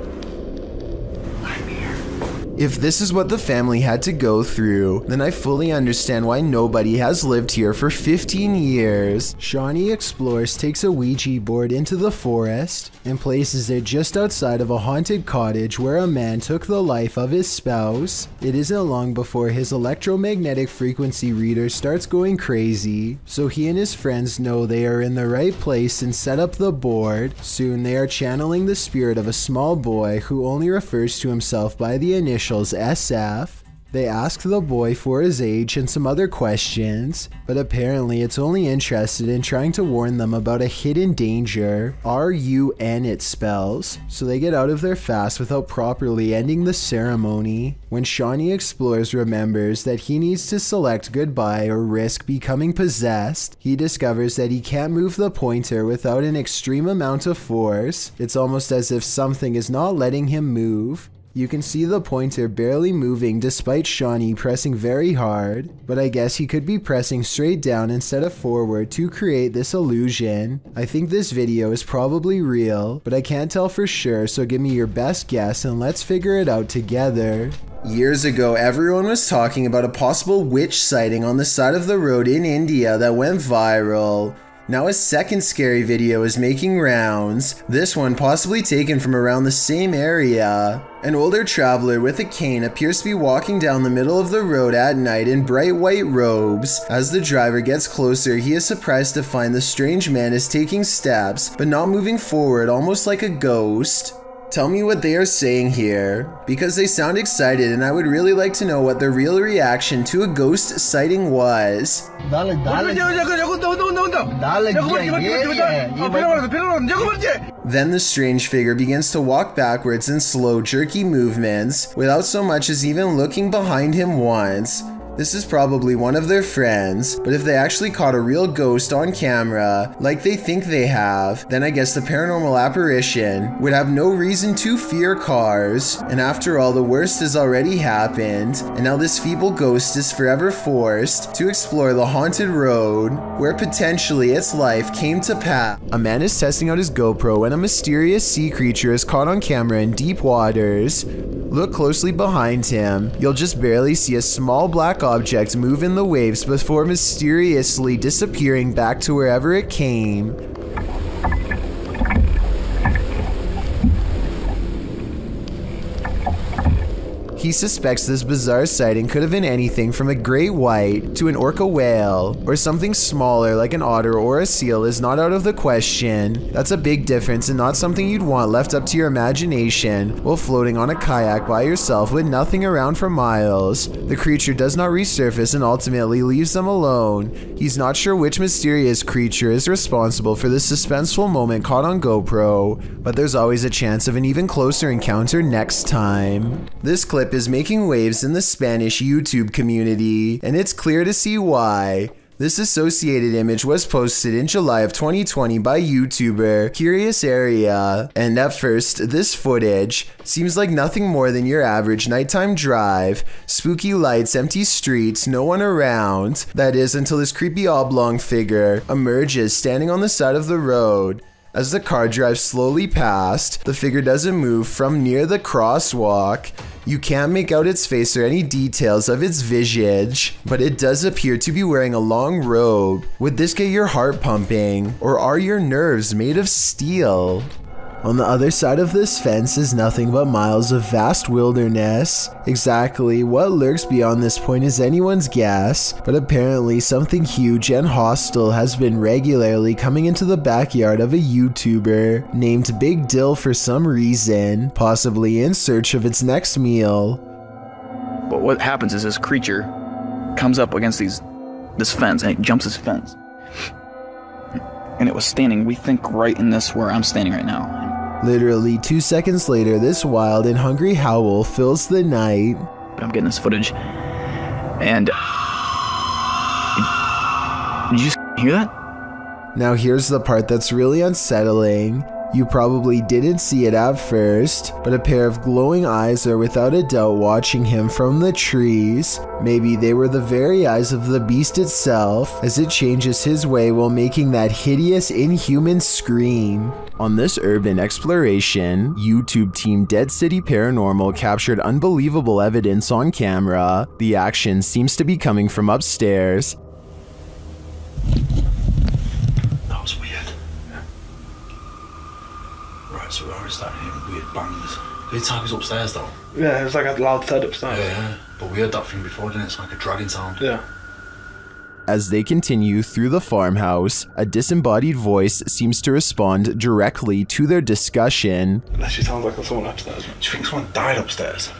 If this is what the family had to go through, then I fully understand why nobody has lived here for 15 years. Shawnee Explores takes a Ouija board into the forest and places it just outside of a haunted cottage where a man took the life of his spouse. It isn't long before his electromagnetic frequency reader starts going crazy, so he and his friends know they are in the right place and set up the board. Soon they are channeling the spirit of a small boy who only refers to himself by the initials SF. They ask the boy for his age and some other questions, but apparently it's only interested in trying to warn them about a hidden danger. RUN it spells, so they get out of there fast without properly ending the ceremony. When Shawnee Explores remembers that he needs to select goodbye or risk becoming possessed, he discovers that he can't move the pointer without an extreme amount of force. It's almost as if something is not letting him move. You can see the pointer barely moving despite Shawnee pressing very hard, but I guess he could be pressing straight down instead of forward to create this illusion. I think this video is probably real, but I can't tell for sure, so give me your best guess and let's figure it out together. Years ago, everyone was talking about a possible witch sighting on the side of the road in India that went viral. Now a second scary video is making rounds, this one possibly taken from around the same area. An older traveler with a cane appears to be walking down the middle of the road at night in bright white robes. As the driver gets closer, he is surprised to find the strange man is taking steps, but not moving forward, almost like a ghost. Tell me what they are saying here, because they sound excited and I would really like to know what the real reaction to a ghost sighting was. Then the strange figure begins to walk backwards in slow, jerky movements, without so much as even looking behind him once. This is probably one of their friends, but if they actually caught a real ghost on camera, like they think they have, then I guess the paranormal apparition would have no reason to fear cars. And after all, the worst has already happened, and now this feeble ghost is forever forced to explore the haunted road, where potentially its life came to pass. A man is testing out his GoPro when a mysterious sea creature is caught on camera in deep waters. Look closely behind him, you'll just barely see a small black object move in the waves before mysteriously disappearing back to wherever it came. He suspects this bizarre sighting could have been anything from a great white to an orca whale, or something smaller like an otter or a seal is not out of the question. That's a big difference and not something you'd want left up to your imagination while floating on a kayak by yourself with nothing around for miles. The creature does not resurface and ultimately leaves them alone. He's not sure which mysterious creature is responsible for this suspenseful moment caught on GoPro, but there's always a chance of an even closer encounter next time. This clip is making waves in the Spanish YouTube community, and it's clear to see why. This associated image was posted in July of 2020 by YouTuber Curious Area, and at first, this footage seems like nothing more than your average nighttime drive. Spooky lights, empty streets, no one around. That is, until this creepy oblong figure emerges standing on the side of the road. As the car drives slowly past, the figure doesn't move from near the crosswalk. You can't make out its face or any details of its visage, but it does appear to be wearing a long robe. Would this get your heart pumping, or are your nerves made of steel? On the other side of this fence is nothing but miles of vast wilderness. Exactly what lurks beyond this point is anyone's guess, but apparently something huge and hostile has been regularly coming into the backyard of a YouTuber named Big Dill for some reason, possibly in search of its next meal. But what happens is this creature comes up against this fence and it jumps this fence. And it was standing, we think, right in this where I'm standing right now. Literally 2 seconds later, this wild and hungry howl fills the night. I'm getting this footage, and did you just hear that? Now here's the part that's really unsettling. You probably didn't see it at first, but a pair of glowing eyes are without a doubt watching him from the trees. Maybe they were the very eyes of the beast itself, as it changes his way while making that hideous, inhuman scream. On this urban exploration, YouTube team Dead City Paranormal captured unbelievable evidence on camera. The action seems to be coming from upstairs. That was weird. Right, so we're already starting hearing weird bangs. Did it take us upstairs though? Yeah, it was like a loud thud upstairs. Yeah, but we heard that thing before, didn't it? It's like a dragging sound. Yeah. As they continue through the farmhouse, a disembodied voice seems to respond directly to their discussion. That actually sounds like someone upstairs. Do you think someone died upstairs?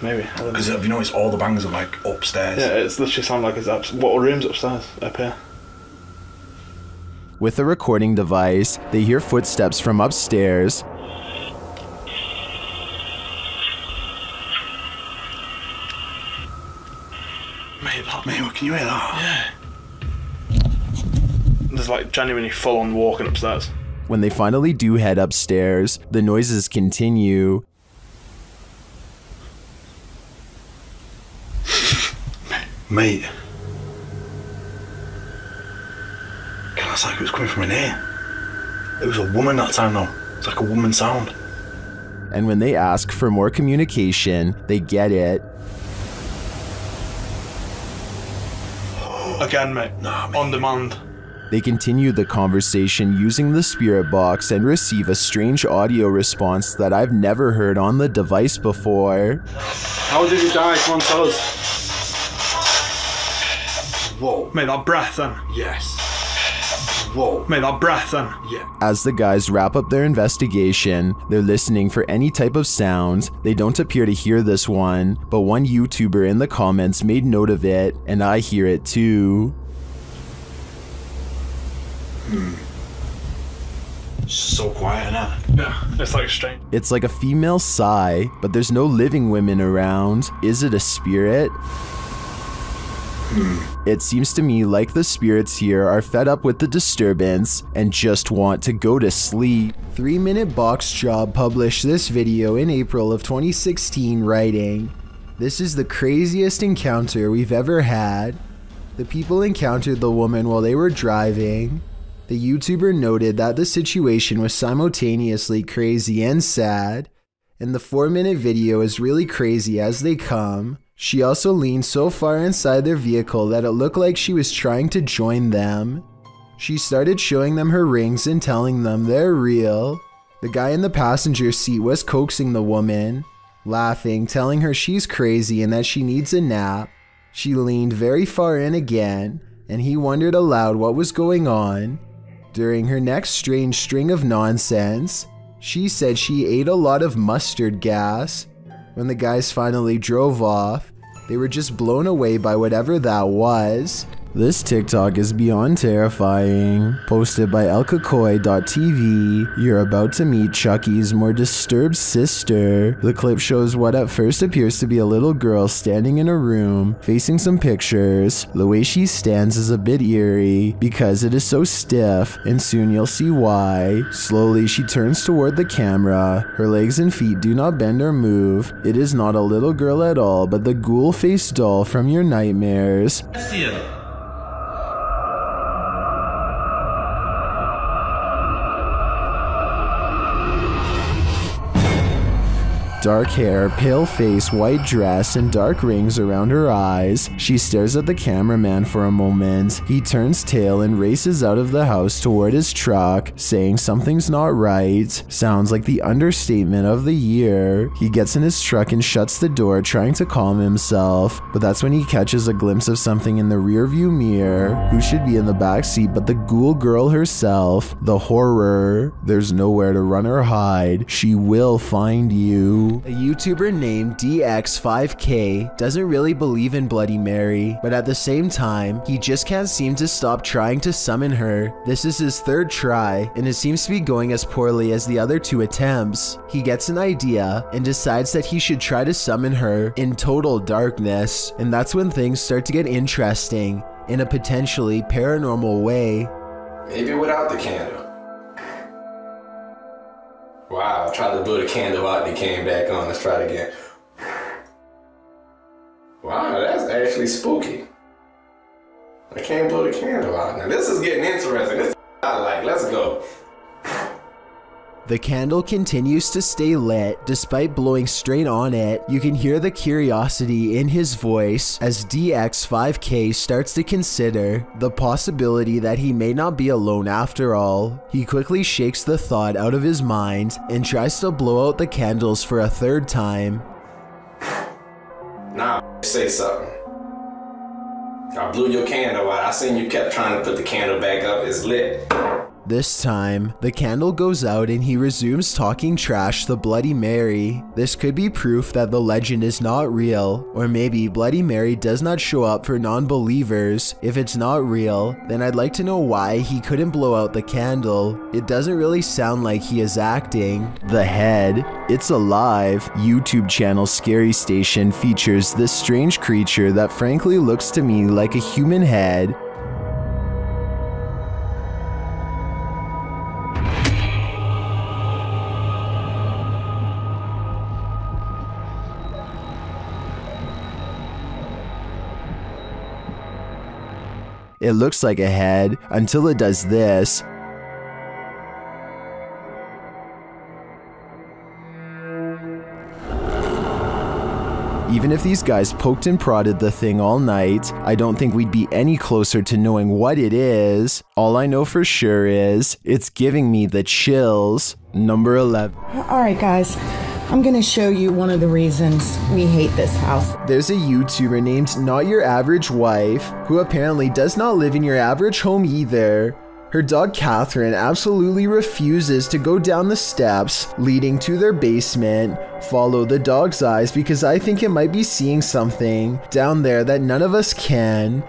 Maybe. Because have you noticed all the bangs are like upstairs? Yeah, it's literally sound like it's what room's upstairs? Up here. With a recording device, they hear footsteps from upstairs. Mate, can you hear that? Yeah. There's like genuinely full on walking upstairs. When they finally do head upstairs, the noises continue. Mate. Can I say it was coming from in here? It was a woman that time though. It's like a woman sound. And when they ask for more communication, they get it. Again, mate. Nah, on demand. They continue the conversation using the spirit box and receive a strange audio response that I've never heard on the device before. How did he die? Come on, tell us. Whoa. Mate, that breath then. Yes. Whoa. Mate, that breath then. Yeah. As the guys wrap up their investigation, they're listening for any type of sound. They don't appear to hear this one, but one YouTuber in the comments made note of it, and I hear it too. It's so quiet, innit? Yeah, it's like strange. It's like a female sigh, but there's no living women around. Is it a spirit? It seems to me like the spirits here are fed up with the disturbance and just want to go to sleep. 3-Minute Box Job published this video in April of 2016, writing, "This is the craziest encounter we've ever had. The people encountered the woman while they were driving. The YouTuber noted that the situation was simultaneously crazy and sad, and the 4-minute video is really crazy as they come. She also leaned so far inside their vehicle that it looked like she was trying to join them. She started showing them her rings and telling them they're real. The guy in the passenger seat was coaxing the woman. laughing, telling her she's crazy and that she needs a nap. She leaned very far in again, and he wondered aloud what was going on. During her next strange string of nonsense, she said she ate a lot of mustard gas. When the guys finally drove off, they were just blown away by whatever that was. This TikTok is beyond terrifying. Posted by elkakoi.tv. You're about to meet Chucky's more disturbed sister. The clip shows what at first appears to be a little girl standing in a room, facing some pictures. The way she stands is a bit eerie, because it is so stiff, and soon you'll see why. Slowly she turns toward the camera. Her legs and feet do not bend or move. It is not a little girl at all, but the ghoul-faced doll from your nightmares. Dark hair, pale face, white dress, and dark rings around her eyes. She stares at the cameraman for a moment. He turns tail and races out of the house toward his truck, saying something's not right. Sounds like the understatement of the year. He gets in his truck and shuts the door, trying to calm himself, but that's when he catches a glimpse of something in the rearview mirror. Who should be in the back seat but the ghoul girl herself, the horror. There's nowhere to run or hide. She will find you. A YouTuber named DX5K doesn't really believe in Bloody Mary, but at the same time, he just can't seem to stop trying to summon her. This is his third try, and it seems to be going as poorly as the other two attempts. He gets an idea and decides that he should try to summon her in total darkness, and that's when things start to get interesting in a potentially paranormal way. Maybe without the candle. Wow, I tried to blow the candle out and it came back on. Let's try it again. Wow, that's actually spooky. I can't blow the candle out. Now this is getting interesting. This is I like. Let's go. The candle continues to stay lit despite blowing straight on it. You can hear the curiosity in his voice as DX5K starts to consider the possibility that he may not be alone after all. He quickly shakes the thought out of his mind and tries to blow out the candles for a third time. Nah, say something. I blew your candle out. I seen you kept trying to put the candle back up. It's lit. This time, the candle goes out and he resumes talking trash to Bloody Mary. This could be proof that the legend is not real, or maybe Bloody Mary does not show up for non-believers. If it's not real, then I'd like to know why he couldn't blow out the candle. It doesn't really sound like he is acting. The head, it's alive. YouTube channel Scary Station features this strange creature that frankly looks to me like a human head. It looks like a head until it does this. Even if these guys poked and prodded the thing all night, I don't think we'd be any closer to knowing what it is. All I know for sure is, it's giving me the chills. Number 11. Alright guys, I'm gonna show you one of the reasons we hate this house. There's a YouTuber named Not Your Average Wife, who apparently does not live in your average home either. Her dog Catherine absolutely refuses to go down the steps leading to their basement. Follow the dog's eyes because I think it might be seeing something down there that none of us can.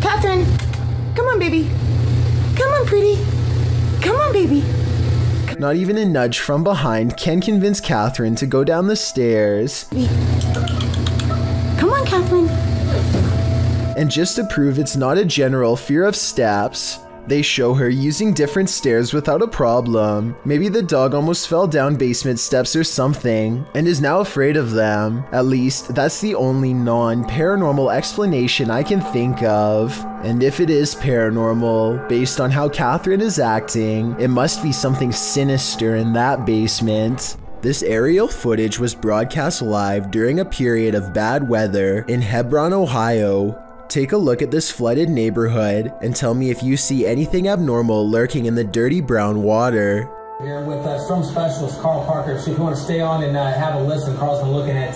Catherine, come on baby. Come on pretty. Come on baby. Not even a nudge from behind can convince Catherine to go down the stairs. Come on, Catherine. And just to prove it's not a general fear of steps, they show her using different stairs without a problem. Maybe the dog almost fell down basement steps or something, and is now afraid of them. At least, that's the only non-paranormal explanation I can think of. And if it is paranormal, based on how Catherine is acting, it must be something sinister in that basement. This aerial footage was broadcast live during a period of bad weather in Hebron, Ohio. Take a look at this flooded neighborhood and tell me if you see anything abnormal lurking in the dirty brown water. Here with storm specialist Carl Parker. So if you want to stay on and have a listen, Carl's been looking at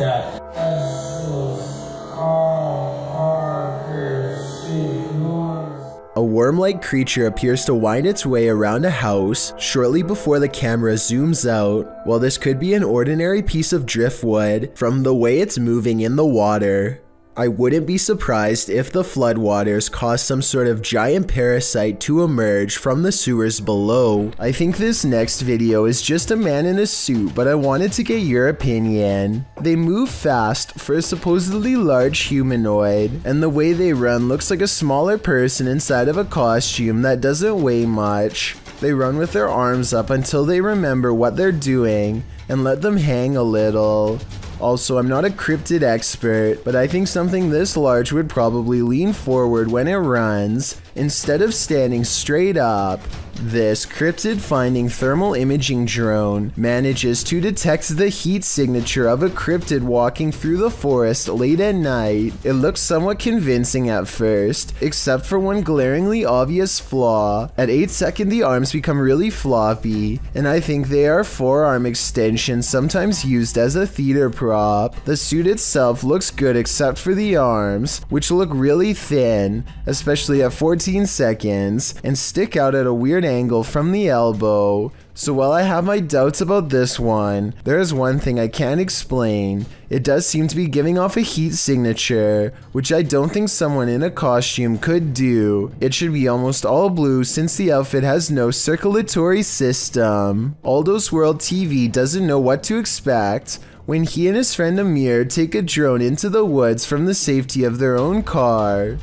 A worm-like creature appears to wind its way around a house shortly before the camera zooms out. While this could be an ordinary piece of driftwood, from the way it's moving in the water, I wouldn't be surprised if the floodwaters caused some sort of giant parasite to emerge from the sewers below. I think this next video is just a man in a suit, but I wanted to get your opinion. They move fast for a supposedly large humanoid, and the way they run looks like a smaller person inside of a costume that doesn't weigh much. They run with their arms up until they remember what they're doing and let them hang a little. Also, I'm not a cryptid expert, but I think something this large would probably lean forward when it runs, instead of standing straight up. This cryptid-finding thermal imaging drone manages to detect the heat signature of a cryptid walking through the forest late at night. It looks somewhat convincing at first, except for one glaringly obvious flaw. At 8 seconds, the arms become really floppy, and I think they are forearm extensions sometimes used as a theater prop. The suit itself looks good except for the arms, which look really thin, especially at 14 seconds, and stick out at a weird angle from the elbow. So while I have my doubts about this one, there is one thing I can't explain. It does seem to be giving off a heat signature, which I don't think someone in a costume could do. It should be almost all blue since the outfit has no circulatory system. Aldo's World TV doesn't know what to expect when he and his friend Amir take a drone into the woods from the safety of their own car.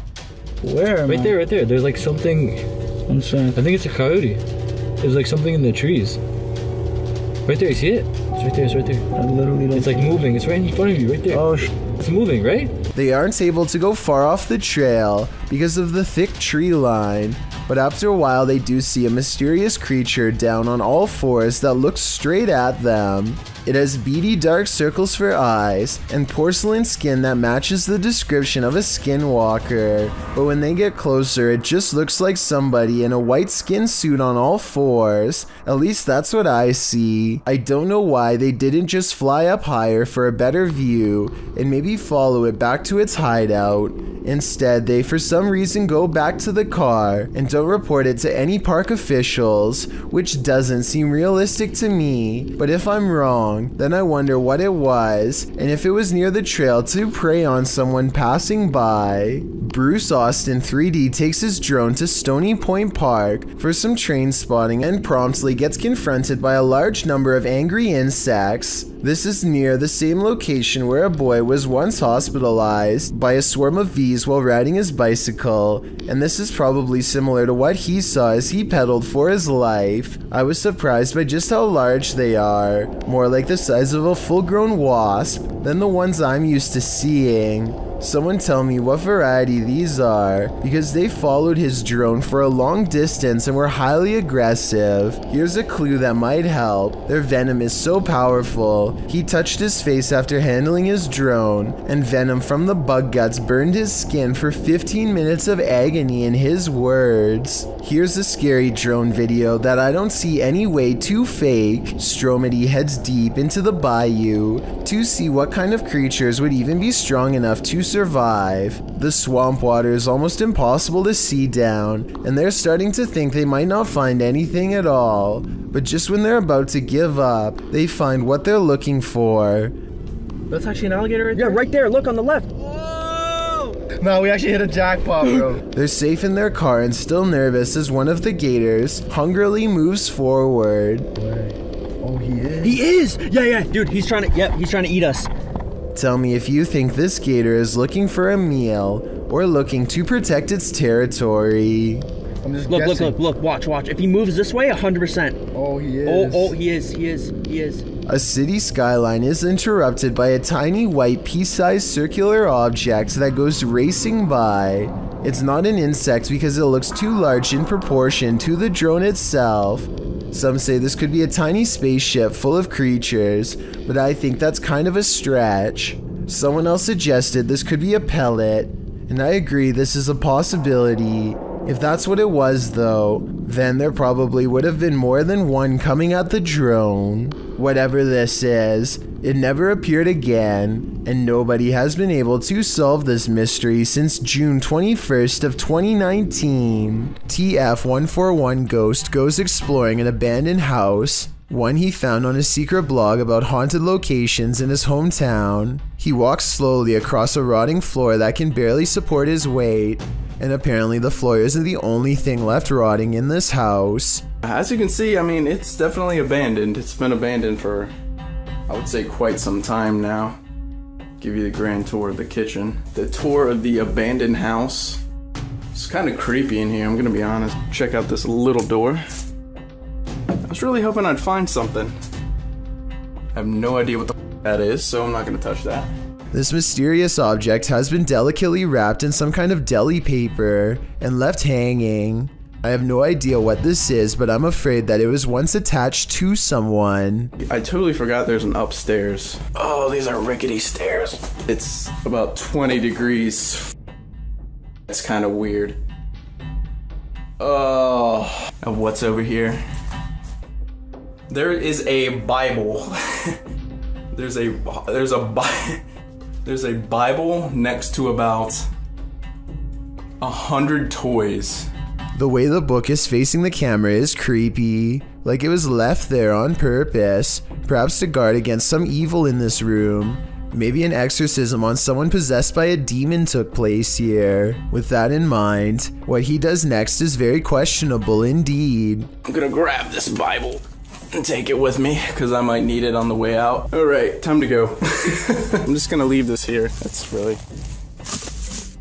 Where? Right there, right there. There's like something. I'm sorry. I think it's a coyote. There's like something in the trees. Right there, you see it? It's right there, it's right there. I literally don't. It's like moving. It's right in front of you, right there. Oh, it's moving, right? They aren't able to go far off the trail because of the thick tree line, but after a while they do see a mysterious creature down on all fours that looks straight at them. It has beady dark circles for eyes and porcelain skin that matches the description of a skinwalker, but when they get closer it just looks like somebody in a white skin suit on all fours. At least that's what I see. I don't know why they didn't just fly up higher for a better view and maybe follow it back to its hideout. Instead, they for some reason go back to the car and don't report it to any park officials, which doesn't seem realistic to me. But if I'm wrong, then I wonder what it was and if it was near the trail to prey on someone passing by. Bruce Austin 3D takes his drone to Stony Point Park for some train spotting and promptly gets confronted by a large number of angry insects. This is near the same location where a boy was once hospitalized by a swarm of bees while riding his bicycle, and this is probably similar to what he saw as he pedaled for his life. I was surprised by just how large they are, more like the size of a full-grown wasp than the ones I'm used to seeing. Someone tell me what variety these are, because they followed his drone for a long distance and were highly aggressive. Here's a clue that might help. Their venom is so powerful. He touched his face after handling his drone, and venom from the bug guts burned his skin for 15 minutes of agony in his words. Here's a scary drone video that I don't see any way to fake. Stromedy heads deep into the bayou to see what kind of creatures would even be strong enough to survive. The swamp water is almost impossible to see down, and they're starting to think they might not find anything at all. But just when they're about to give up, they find what they're looking for. That's actually an alligator right there? Yeah, right there. Look on the left. Whoa! No, we actually hit a jackpot, bro. They're safe in their car and still nervous as one of the gators hungrily moves forward. Oh, he is? He is! Yeah, dude, he's trying to eat us. Tell me if you think this gator is looking for a meal or looking to protect its territory. I'm just guessing. Look, watch. If he moves this way, 100%. Oh, he is. He is. A city skyline is interrupted by a tiny white pea-sized circular object that goes racing by. It's not an insect because it looks too large in proportion to the drone itself. Some say this could be a tiny spaceship full of creatures, but I think that's kind of a stretch. Someone else suggested this could be a pellet, and I agree this is a possibility. If that's what it was though, then there probably would have been more than one coming at the drone. Whatever this is, it never appeared again, and nobody has been able to solve this mystery since June 21st of 2019. TF141 Ghost goes exploring an abandoned house, one he found on a secret blog about haunted locations in his hometown. He walks slowly across a rotting floor that can barely support his weight, and apparently the floor isn't the only thing left rotting in this house. As you can see, I mean, it's definitely abandoned. It's been abandoned for, I would say, quite some time now. Give you the grand tour of the kitchen. The tour of the abandoned house. It's kind of creepy in here, I'm gonna be honest. Check out this little door. I was really hoping I'd find something. I have no idea what the that is, so I'm not gonna touch that. This mysterious object has been delicately wrapped in some kind of deli paper and left hanging. I have no idea what this is, but I'm afraid that it was once attached to someone. I totally forgot there's an upstairs. Oh, these are rickety stairs. It's about 20 degrees. It's kind of weird. Oh, and what's over here? There is a Bible. There's a Bible next to about 100 toys. The way the book is facing the camera is creepy, like it was left there on purpose, perhaps to guard against some evil in this room. Maybe an exorcism on someone possessed by a demon took place here. With that in mind, what he does next is very questionable indeed. I'm gonna grab this Bible and take it with me, because I might need it on the way out. Alright, time to go. I'm just gonna leave this here. That's really...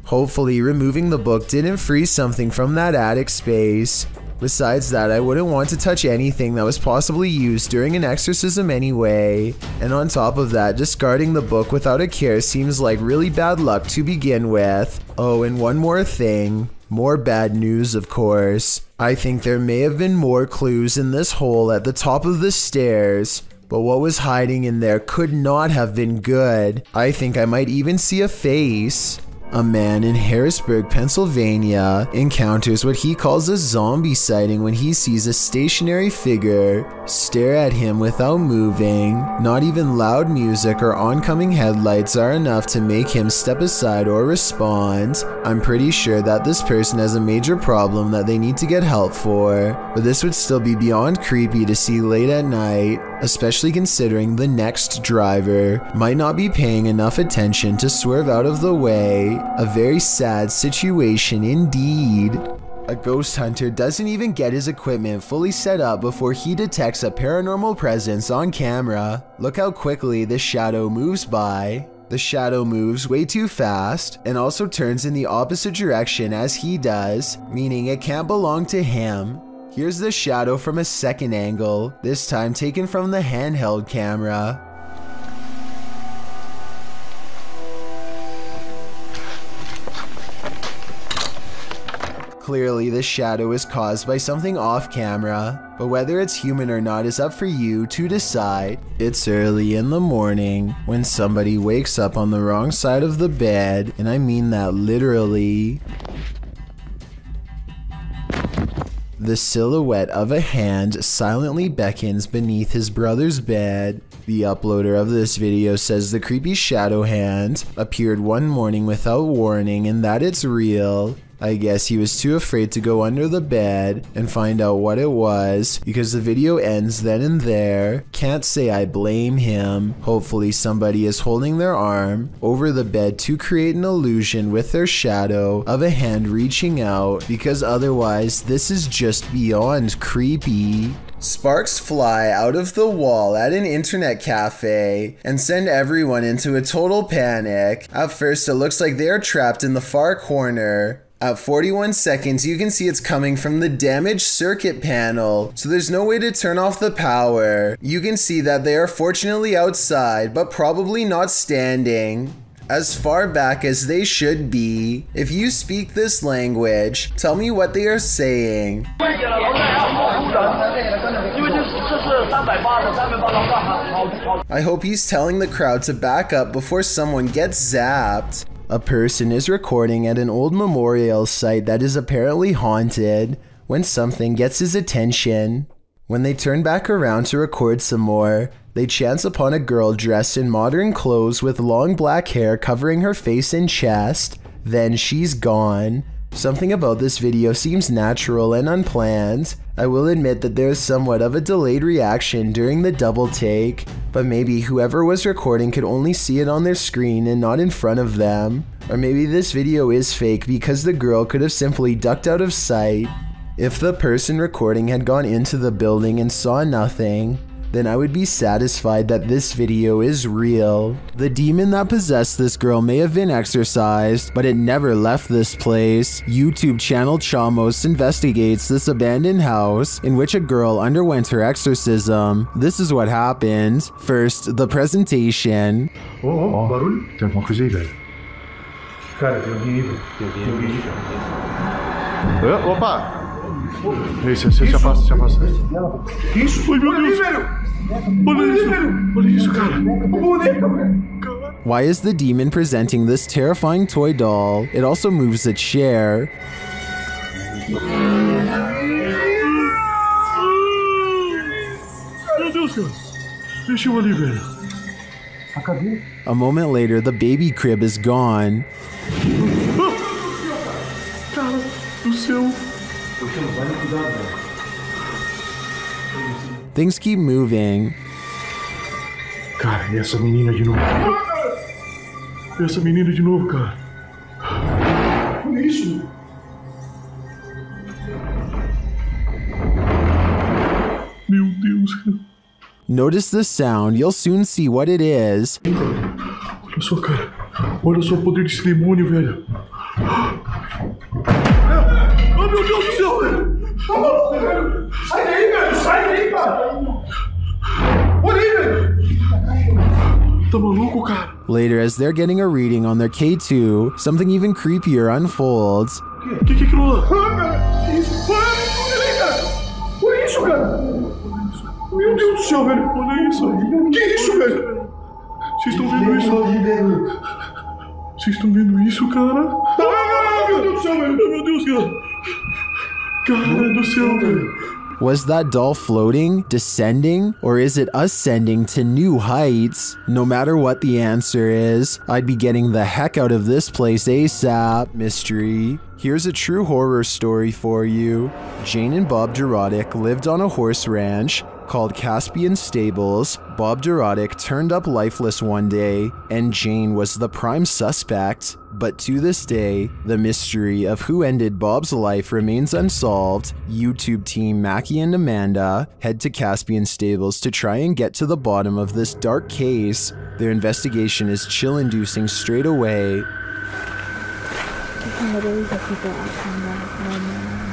Hopefully, removing the book didn't free something from that attic space. Besides that, I wouldn't want to touch anything that was possibly used during an exorcism anyway. And on top of that, discarding the book without a care seems like really bad luck to begin with. Oh, and one more thing. More bad news, of course. I think there may have been more clues in this hole at the top of the stairs, but what was hiding in there could not have been good. I think I might even see a face. A man in Harrisburg, Pennsylvania, encounters what he calls a zombie sighting when he sees a stationary figure stare at him without moving. Not even loud music or oncoming headlights are enough to make him step aside or respond. I'm pretty sure that this person has a major problem that they need to get help for, but this would still be beyond creepy to see late at night, especially considering the next driver might not be paying enough attention to swerve out of the way. A very sad situation indeed. A ghost hunter doesn't even get his equipment fully set up before he detects a paranormal presence on camera. Look how quickly this shadow moves by. The shadow moves way too fast and also turns in the opposite direction as he does, meaning it can't belong to him. Here's the shadow from a second angle, this time taken from the handheld camera. Clearly, this shadow is caused by something off camera, but whether it's human or not is up for you to decide. It's early in the morning when somebody wakes up on the wrong side of the bed, and I mean that literally. The silhouette of a hand silently beckons beneath his brother's bed. The uploader of this video says the creepy shadow hand appeared one morning without warning and that it's real. I guess he was too afraid to go under the bed and find out what it was because the video ends then and there. Can't say I blame him. Hopefully somebody is holding their arm over the bed to create an illusion with their shadow of a hand reaching out, because otherwise this is just beyond creepy. Sparks fly out of the wall at an internet cafe and send everyone into a total panic. At first it looks like they are trapped in the far corner. At 41 seconds, you can see it's coming from the damaged circuit panel, so there's no way to turn off the power. You can see that they are fortunately outside, but probably not standing as far back as they should be. If you speak this language, tell me what they are saying. I hope he's telling the crowd to back up before someone gets zapped. A person is recording at an old memorial site that is apparently haunted when something gets his attention. When they turn back around to record some more, they chance upon a girl dressed in modern clothes with long black hair covering her face and chest. Then she's gone. Something about this video seems natural and unplanned. I will admit that there is somewhat of a delayed reaction during the double take, but maybe whoever was recording could only see it on their screen and not in front of them. Or maybe this video is fake because the girl could have simply ducked out of sight. If the person recording had gone into the building and saw nothing, then I would be satisfied that this video is real. The demon that possessed this girl may have been exorcised, but it never left this place. YouTube channel Chamos investigates this abandoned house in which a girl underwent her exorcism. This is what happened. First, the presentation. Oh, barulho? Tem alguma coisa aí, velho? Cara, tem alguém aí, velho. Tem alguém aí. Opa! Isso, se afasta, se afasta. Que isso? Ai, meu Deus! Olha isso! Olha isso, cara! Boneca, velho! Why is the demon presenting this terrifying toy doll? It also moves a chair. Meu Deus, cara! Deixa eu ali, velho. A moment later, the baby crib is gone. Cara do céu! Things keep moving. Cara, e essa menina de novo? Essa menina de novo, cara. Olha isso. Meu Deus, cara. Notice the sound, you'll soon see what it is. Olha só, cara. Olha só o poder desse demônio, velho. Oh, meu Deus do céu, velho! Tá maluco, velho! Sai daí, velho! Sai daí, cara! Olha aí, velho! Tá maluco, cara? Later, as they're getting a reading on their K2, something even creepier unfolds. Que é aquilo lá? Ah, cara! Que isso? Olha aí, cara! Olha isso, cara! Meu Deus do céu, velho! Olha isso! Que isso, velho? Vocês estão vendo isso? Vocês estão vendo isso, cara? Ah, meu Deus do céu, velho! Meu Deus, cara! Cara do céu, velho! Was that doll floating, descending, or is it ascending to new heights? No matter what the answer is, I'd be getting the heck out of this place ASAP. Mystery. Here's a true horror story for you. Jane and Bob Dorodic lived on a horse ranch called Caspian Stables. Bob Dorodic turned up lifeless one day, and Jane was the prime suspect. But to this day, the mystery of who ended Bob's life remains unsolved. YouTube team Mackie and Amanda head to Caspian Stables to try and get to the bottom of this dark case. Their investigation is chill-inducing straight away. You can literally hear people outside my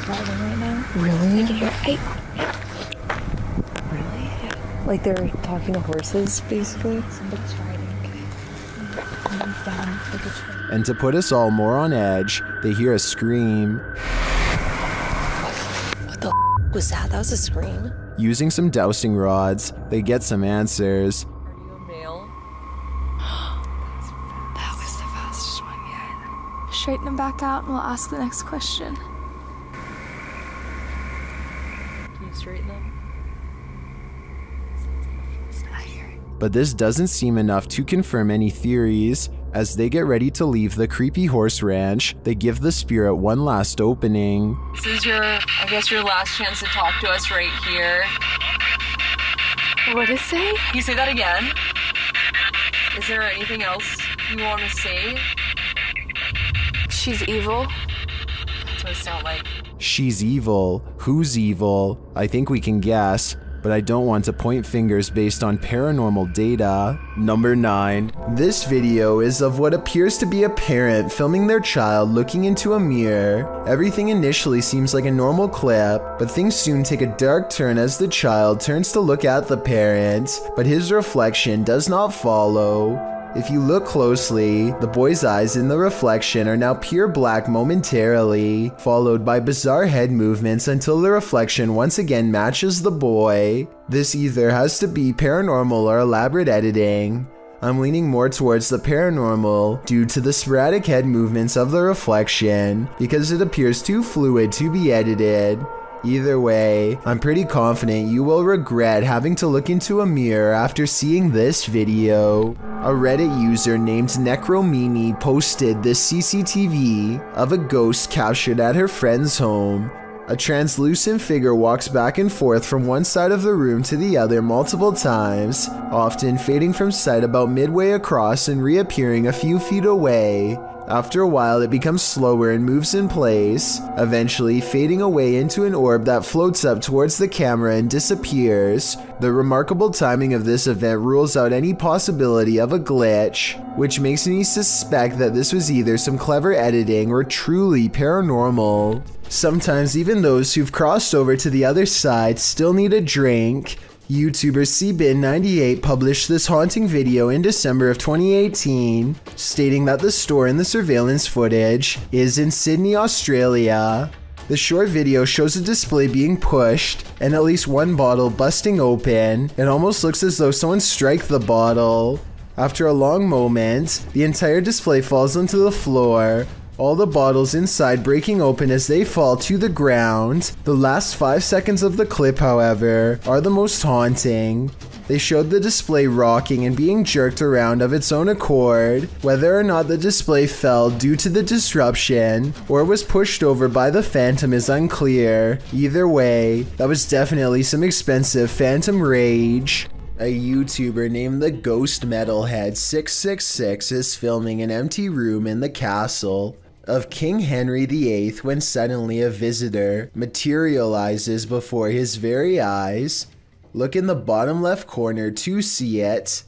driving right now. Really? I can hear. Really? Like they're talking to horses, basically. Somebody's riding. Somebody's down like a tree. And to put us all more on edge, they hear a scream. What the was that? That was a scream. Using some dowsing rods, they get some answers. That was the fastest one yet. Straighten them back out and we'll ask the next question. Can you straighten them? But this doesn't seem enough to confirm any theories. As they get ready to leave the creepy horse ranch, they give the spirit one last opening. This is I guess your last chance to talk to us right here. What did it say? Can you say that again? Is there anything else you want to say? She's evil. That's what it sounds like. She's evil. Who's evil? I think we can guess. But I don't want to point fingers based on paranormal data. Number 9. This video is of what appears to be a parent filming their child looking into a mirror. Everything initially seems like a normal clip, but things soon take a dark turn as the child turns to look at the parent, but his reflection does not follow. If you look closely, the boy's eyes in the reflection are now pure black momentarily, followed by bizarre head movements until the reflection once again matches the boy. This either has to be paranormal or elaborate editing. I'm leaning more towards the paranormal due to the sporadic head movements of the reflection because it appears too fluid to be edited. Either way, I'm pretty confident you will regret having to look into a mirror after seeing this video. A Reddit user named Necromimi posted this CCTV of a ghost captured at her friend's home. A translucent figure walks back and forth from one side of the room to the other multiple times, often fading from sight about midway across and reappearing a few feet away. After a while, it becomes slower and moves in place, eventually fading away into an orb that floats up towards the camera and disappears. The remarkable timing of this event rules out any possibility of a glitch, which makes me suspect that this was either some clever editing or truly paranormal. Sometimes even those who've crossed over to the other side still need a drink. YouTuber cbin98 published this haunting video in December of 2018, stating that the store in the surveillance footage is in Sydney, Australia. The short video shows a display being pushed and at least one bottle busting open. It almost looks as though someone struck the bottle. After a long moment, the entire display falls onto the floor, all the bottles inside breaking open as they fall to the ground. The last 5 seconds of the clip, however, are the most haunting. They showed the display rocking and being jerked around of its own accord. Whether or not the display fell due to the disruption or was pushed over by the phantom is unclear. Either way, that was definitely some expensive phantom rage. A YouTuber named the Ghost Metalhead 666 is filming an empty room in the castle of King Henry VIII when suddenly a visitor materializes before his very eyes. Look in the bottom left corner to see it.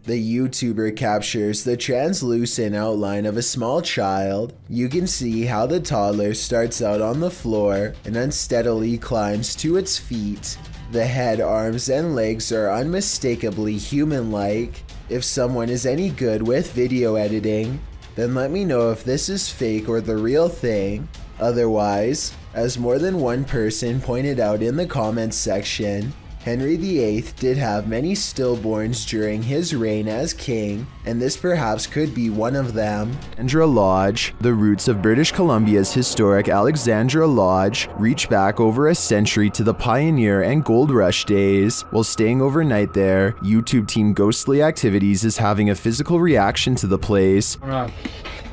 The YouTuber captures the translucent outline of a small child. You can see how the toddler starts out on the floor and unsteadily climbs to its feet. The head, arms, and legs are unmistakably human-like. If someone is any good with video editing, then let me know if this is fake or the real thing. Otherwise, as more than one person pointed out in the comments section, Henry VIII did have many stillborns during his reign as king, and this perhaps could be one of them. Alexandra Lodge. The roots of British Columbia's historic Alexandra Lodge reach back over a century to the pioneer and gold rush days. While staying overnight there, YouTube team Ghostly Activities is having a physical reaction to the place. I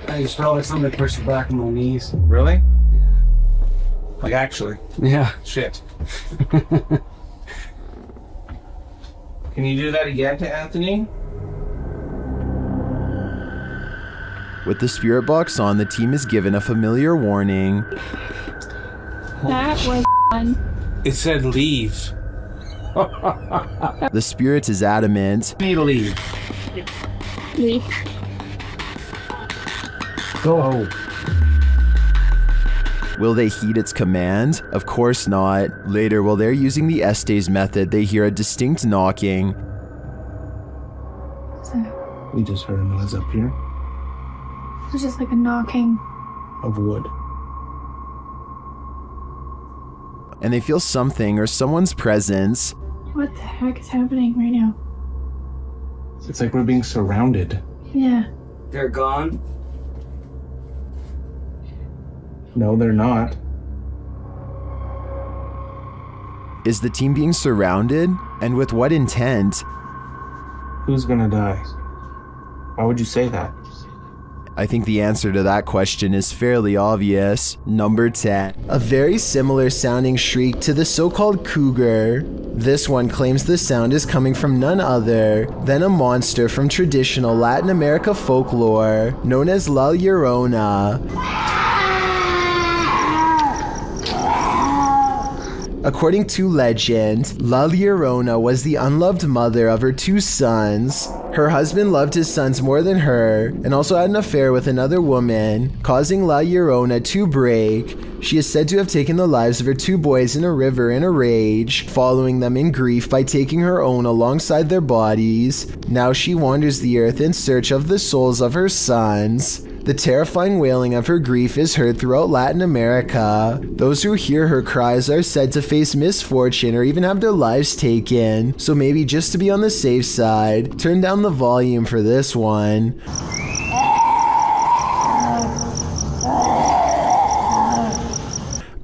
just felt like somebody pushed the back of my knees. Really? Yeah. Like actually? Yeah. Shit. Can you do that again to Anthony? With the spirit box on, the team is given a familiar warning. That was fun. It said leave. The spirit is adamant. Need to leave. Leave. Go. Will they heed its command? Of course not. Later, while they're using the Estes method, they hear a distinct knocking. So, We just heard a noise up here it was just like a knocking. of wood. And they feel something or someone's presence. What the heck is happening right now? It's like we're being surrounded. Yeah. They're gone. No, they're not. Is the team being surrounded? And with what intent? Who's gonna die? Why would you say that? I think the answer to that question is fairly obvious. Number 10. A very similar sounding shriek to the so-called cougar. This one claims the sound is coming from none other than a monster from traditional Latin America folklore known as La Llorona. According to legend, La Llorona was the unloved mother of her 2 sons. Her husband loved his sons more than her, and also had an affair with another woman, causing La Llorona to break. She is said to have taken the lives of her 2 boys in a river in a rage, following them in grief by taking her own alongside their bodies. Now she wanders the earth in search of the souls of her sons. The terrifying wailing of her grief is heard throughout Latin America. Those who hear her cries are said to face misfortune or even have their lives taken, so maybe just to be on the safe side, turn down the volume for this one.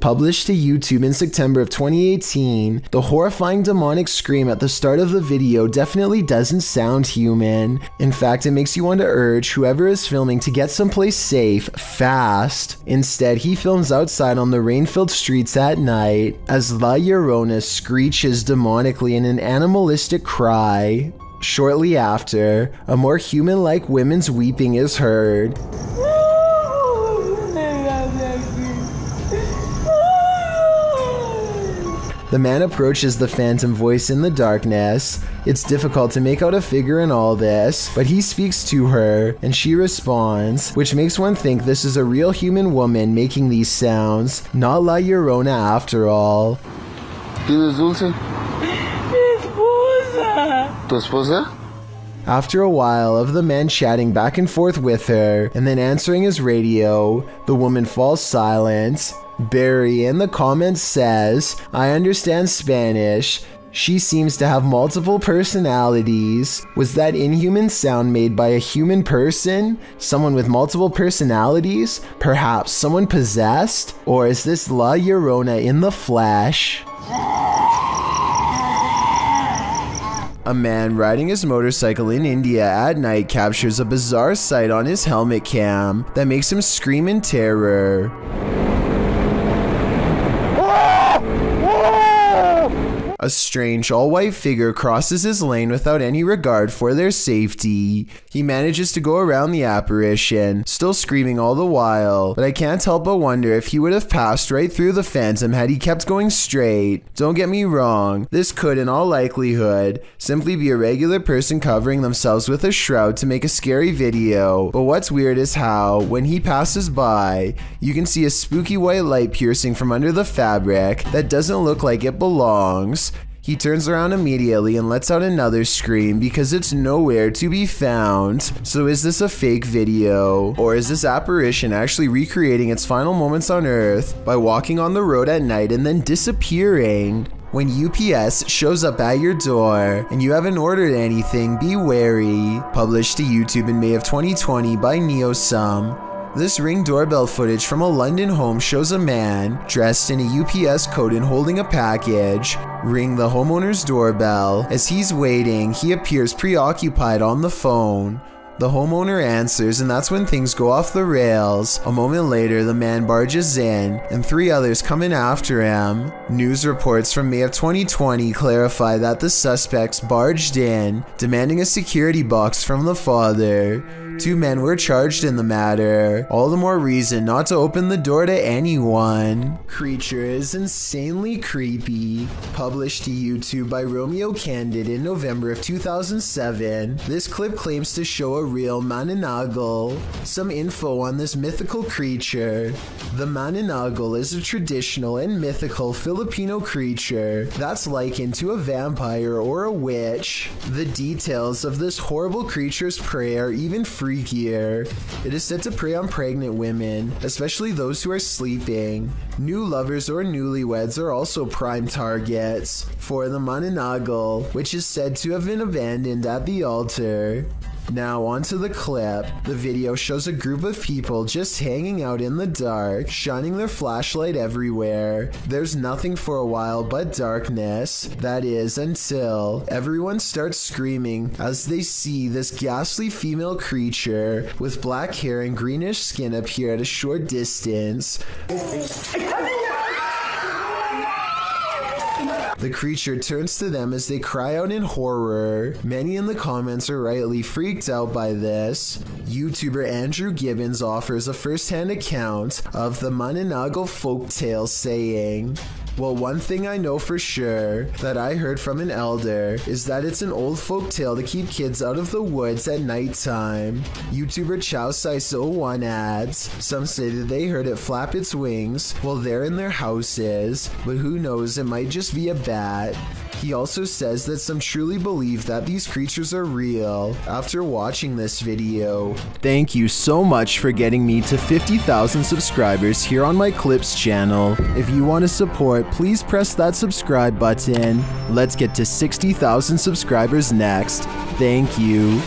Published to YouTube in September of 2018, the horrifying demonic scream at the start of the video definitely doesn't sound human. In fact, it makes you want to urge whoever is filming to get someplace safe, fast. Instead, he films outside on the rain-filled streets at night, as La Llorona screeches demonically in an animalistic cry. Shortly after, a more human-like woman's weeping is heard. The man approaches the phantom voice in the darkness. It's difficult to make out a figure in all this, but he speaks to her, and she responds, which makes one think this is a real human woman making these sounds, not La Llorona after all. ¿Tienes dulce? ¿Tu esposa? After a while of the man chatting back and forth with her, and then answering his radio, the woman falls silent. Barry in the comments says, I understand Spanish. She seems to have multiple personalities. Was that inhuman sound made by a human person? Someone with multiple personalities? Perhaps someone possessed? Or is this La Llorona in the flesh? A man riding his motorcycle in India at night captures a bizarre sight on his helmet cam that makes him scream in terror. A strange all-white figure crosses his lane without any regard for their safety. He manages to go around the apparition, still screaming all the while, but I can't help but wonder if he would have passed right through the phantom had he kept going straight. Don't get me wrong, this could in all likelihood simply be a regular person covering themselves with a shroud to make a scary video, but what's weird is how, when he passes by, you can see a spooky white light piercing from under the fabric that doesn't look like it belongs. He turns around immediately and lets out another scream because it's nowhere to be found. So is this a fake video? Or is this apparition actually recreating its final moments on Earth by walking on the road at night and then disappearing? When UPS shows up at your door and you haven't ordered anything, be wary. Published to YouTube in May of 2020 by NeoSum. This Ring doorbell footage from a London home shows a man dressed in a UPS coat and holding a package ring the homeowner's doorbell. As he's waiting, he appears preoccupied on the phone. The homeowner answers, and that's when things go off the rails. A moment later, the man barges in, and 3 others come in after him. News reports from May of 2020 clarify that the suspects barged in, demanding a security box from the father. 2 men were charged in the matter. All the more reason not to open the door to anyone. Creature is insanely creepy. Published to YouTube by Romeo Candid in November of 2007. This clip claims to show a real mananagal. Some info on this mythical creature. The mananagal is a traditional and mythical Filipino creature that's likened to a vampire or a witch. The details of this horrible creature's prey are even freakier. It is said to prey on pregnant women, especially those who are sleeping. New lovers or newlyweds are also prime targets for the mananagal, which is said to have been abandoned at the altar. Now onto the clip. The video shows a group of people just hanging out in the dark, shining their flashlight everywhere. There's nothing for a while but darkness. That is, until everyone starts screaming as they see this ghastly female creature with black hair and greenish skin appear at a short distance. The creature turns to them as they cry out in horror. Many in the comments are rightly freaked out by this. YouTuber Andrew Gibbons offers a first-hand account of the mananagal folktale, saying, Well, one thing I know for sure that I heard from an elder is that it's an old folk tale to keep kids out of the woods at nighttime. YouTuber Chowsice01 adds, some say that they heard it flap its wings while they're in their houses, but who knows, it might just be a bat. He also says that some truly believe that these creatures are real after watching this video. Thank you so much for getting me to 50,000 subscribers here on my Clips channel. If you want to support, please press that subscribe button. Let's get to 60,000 subscribers next. Thank you.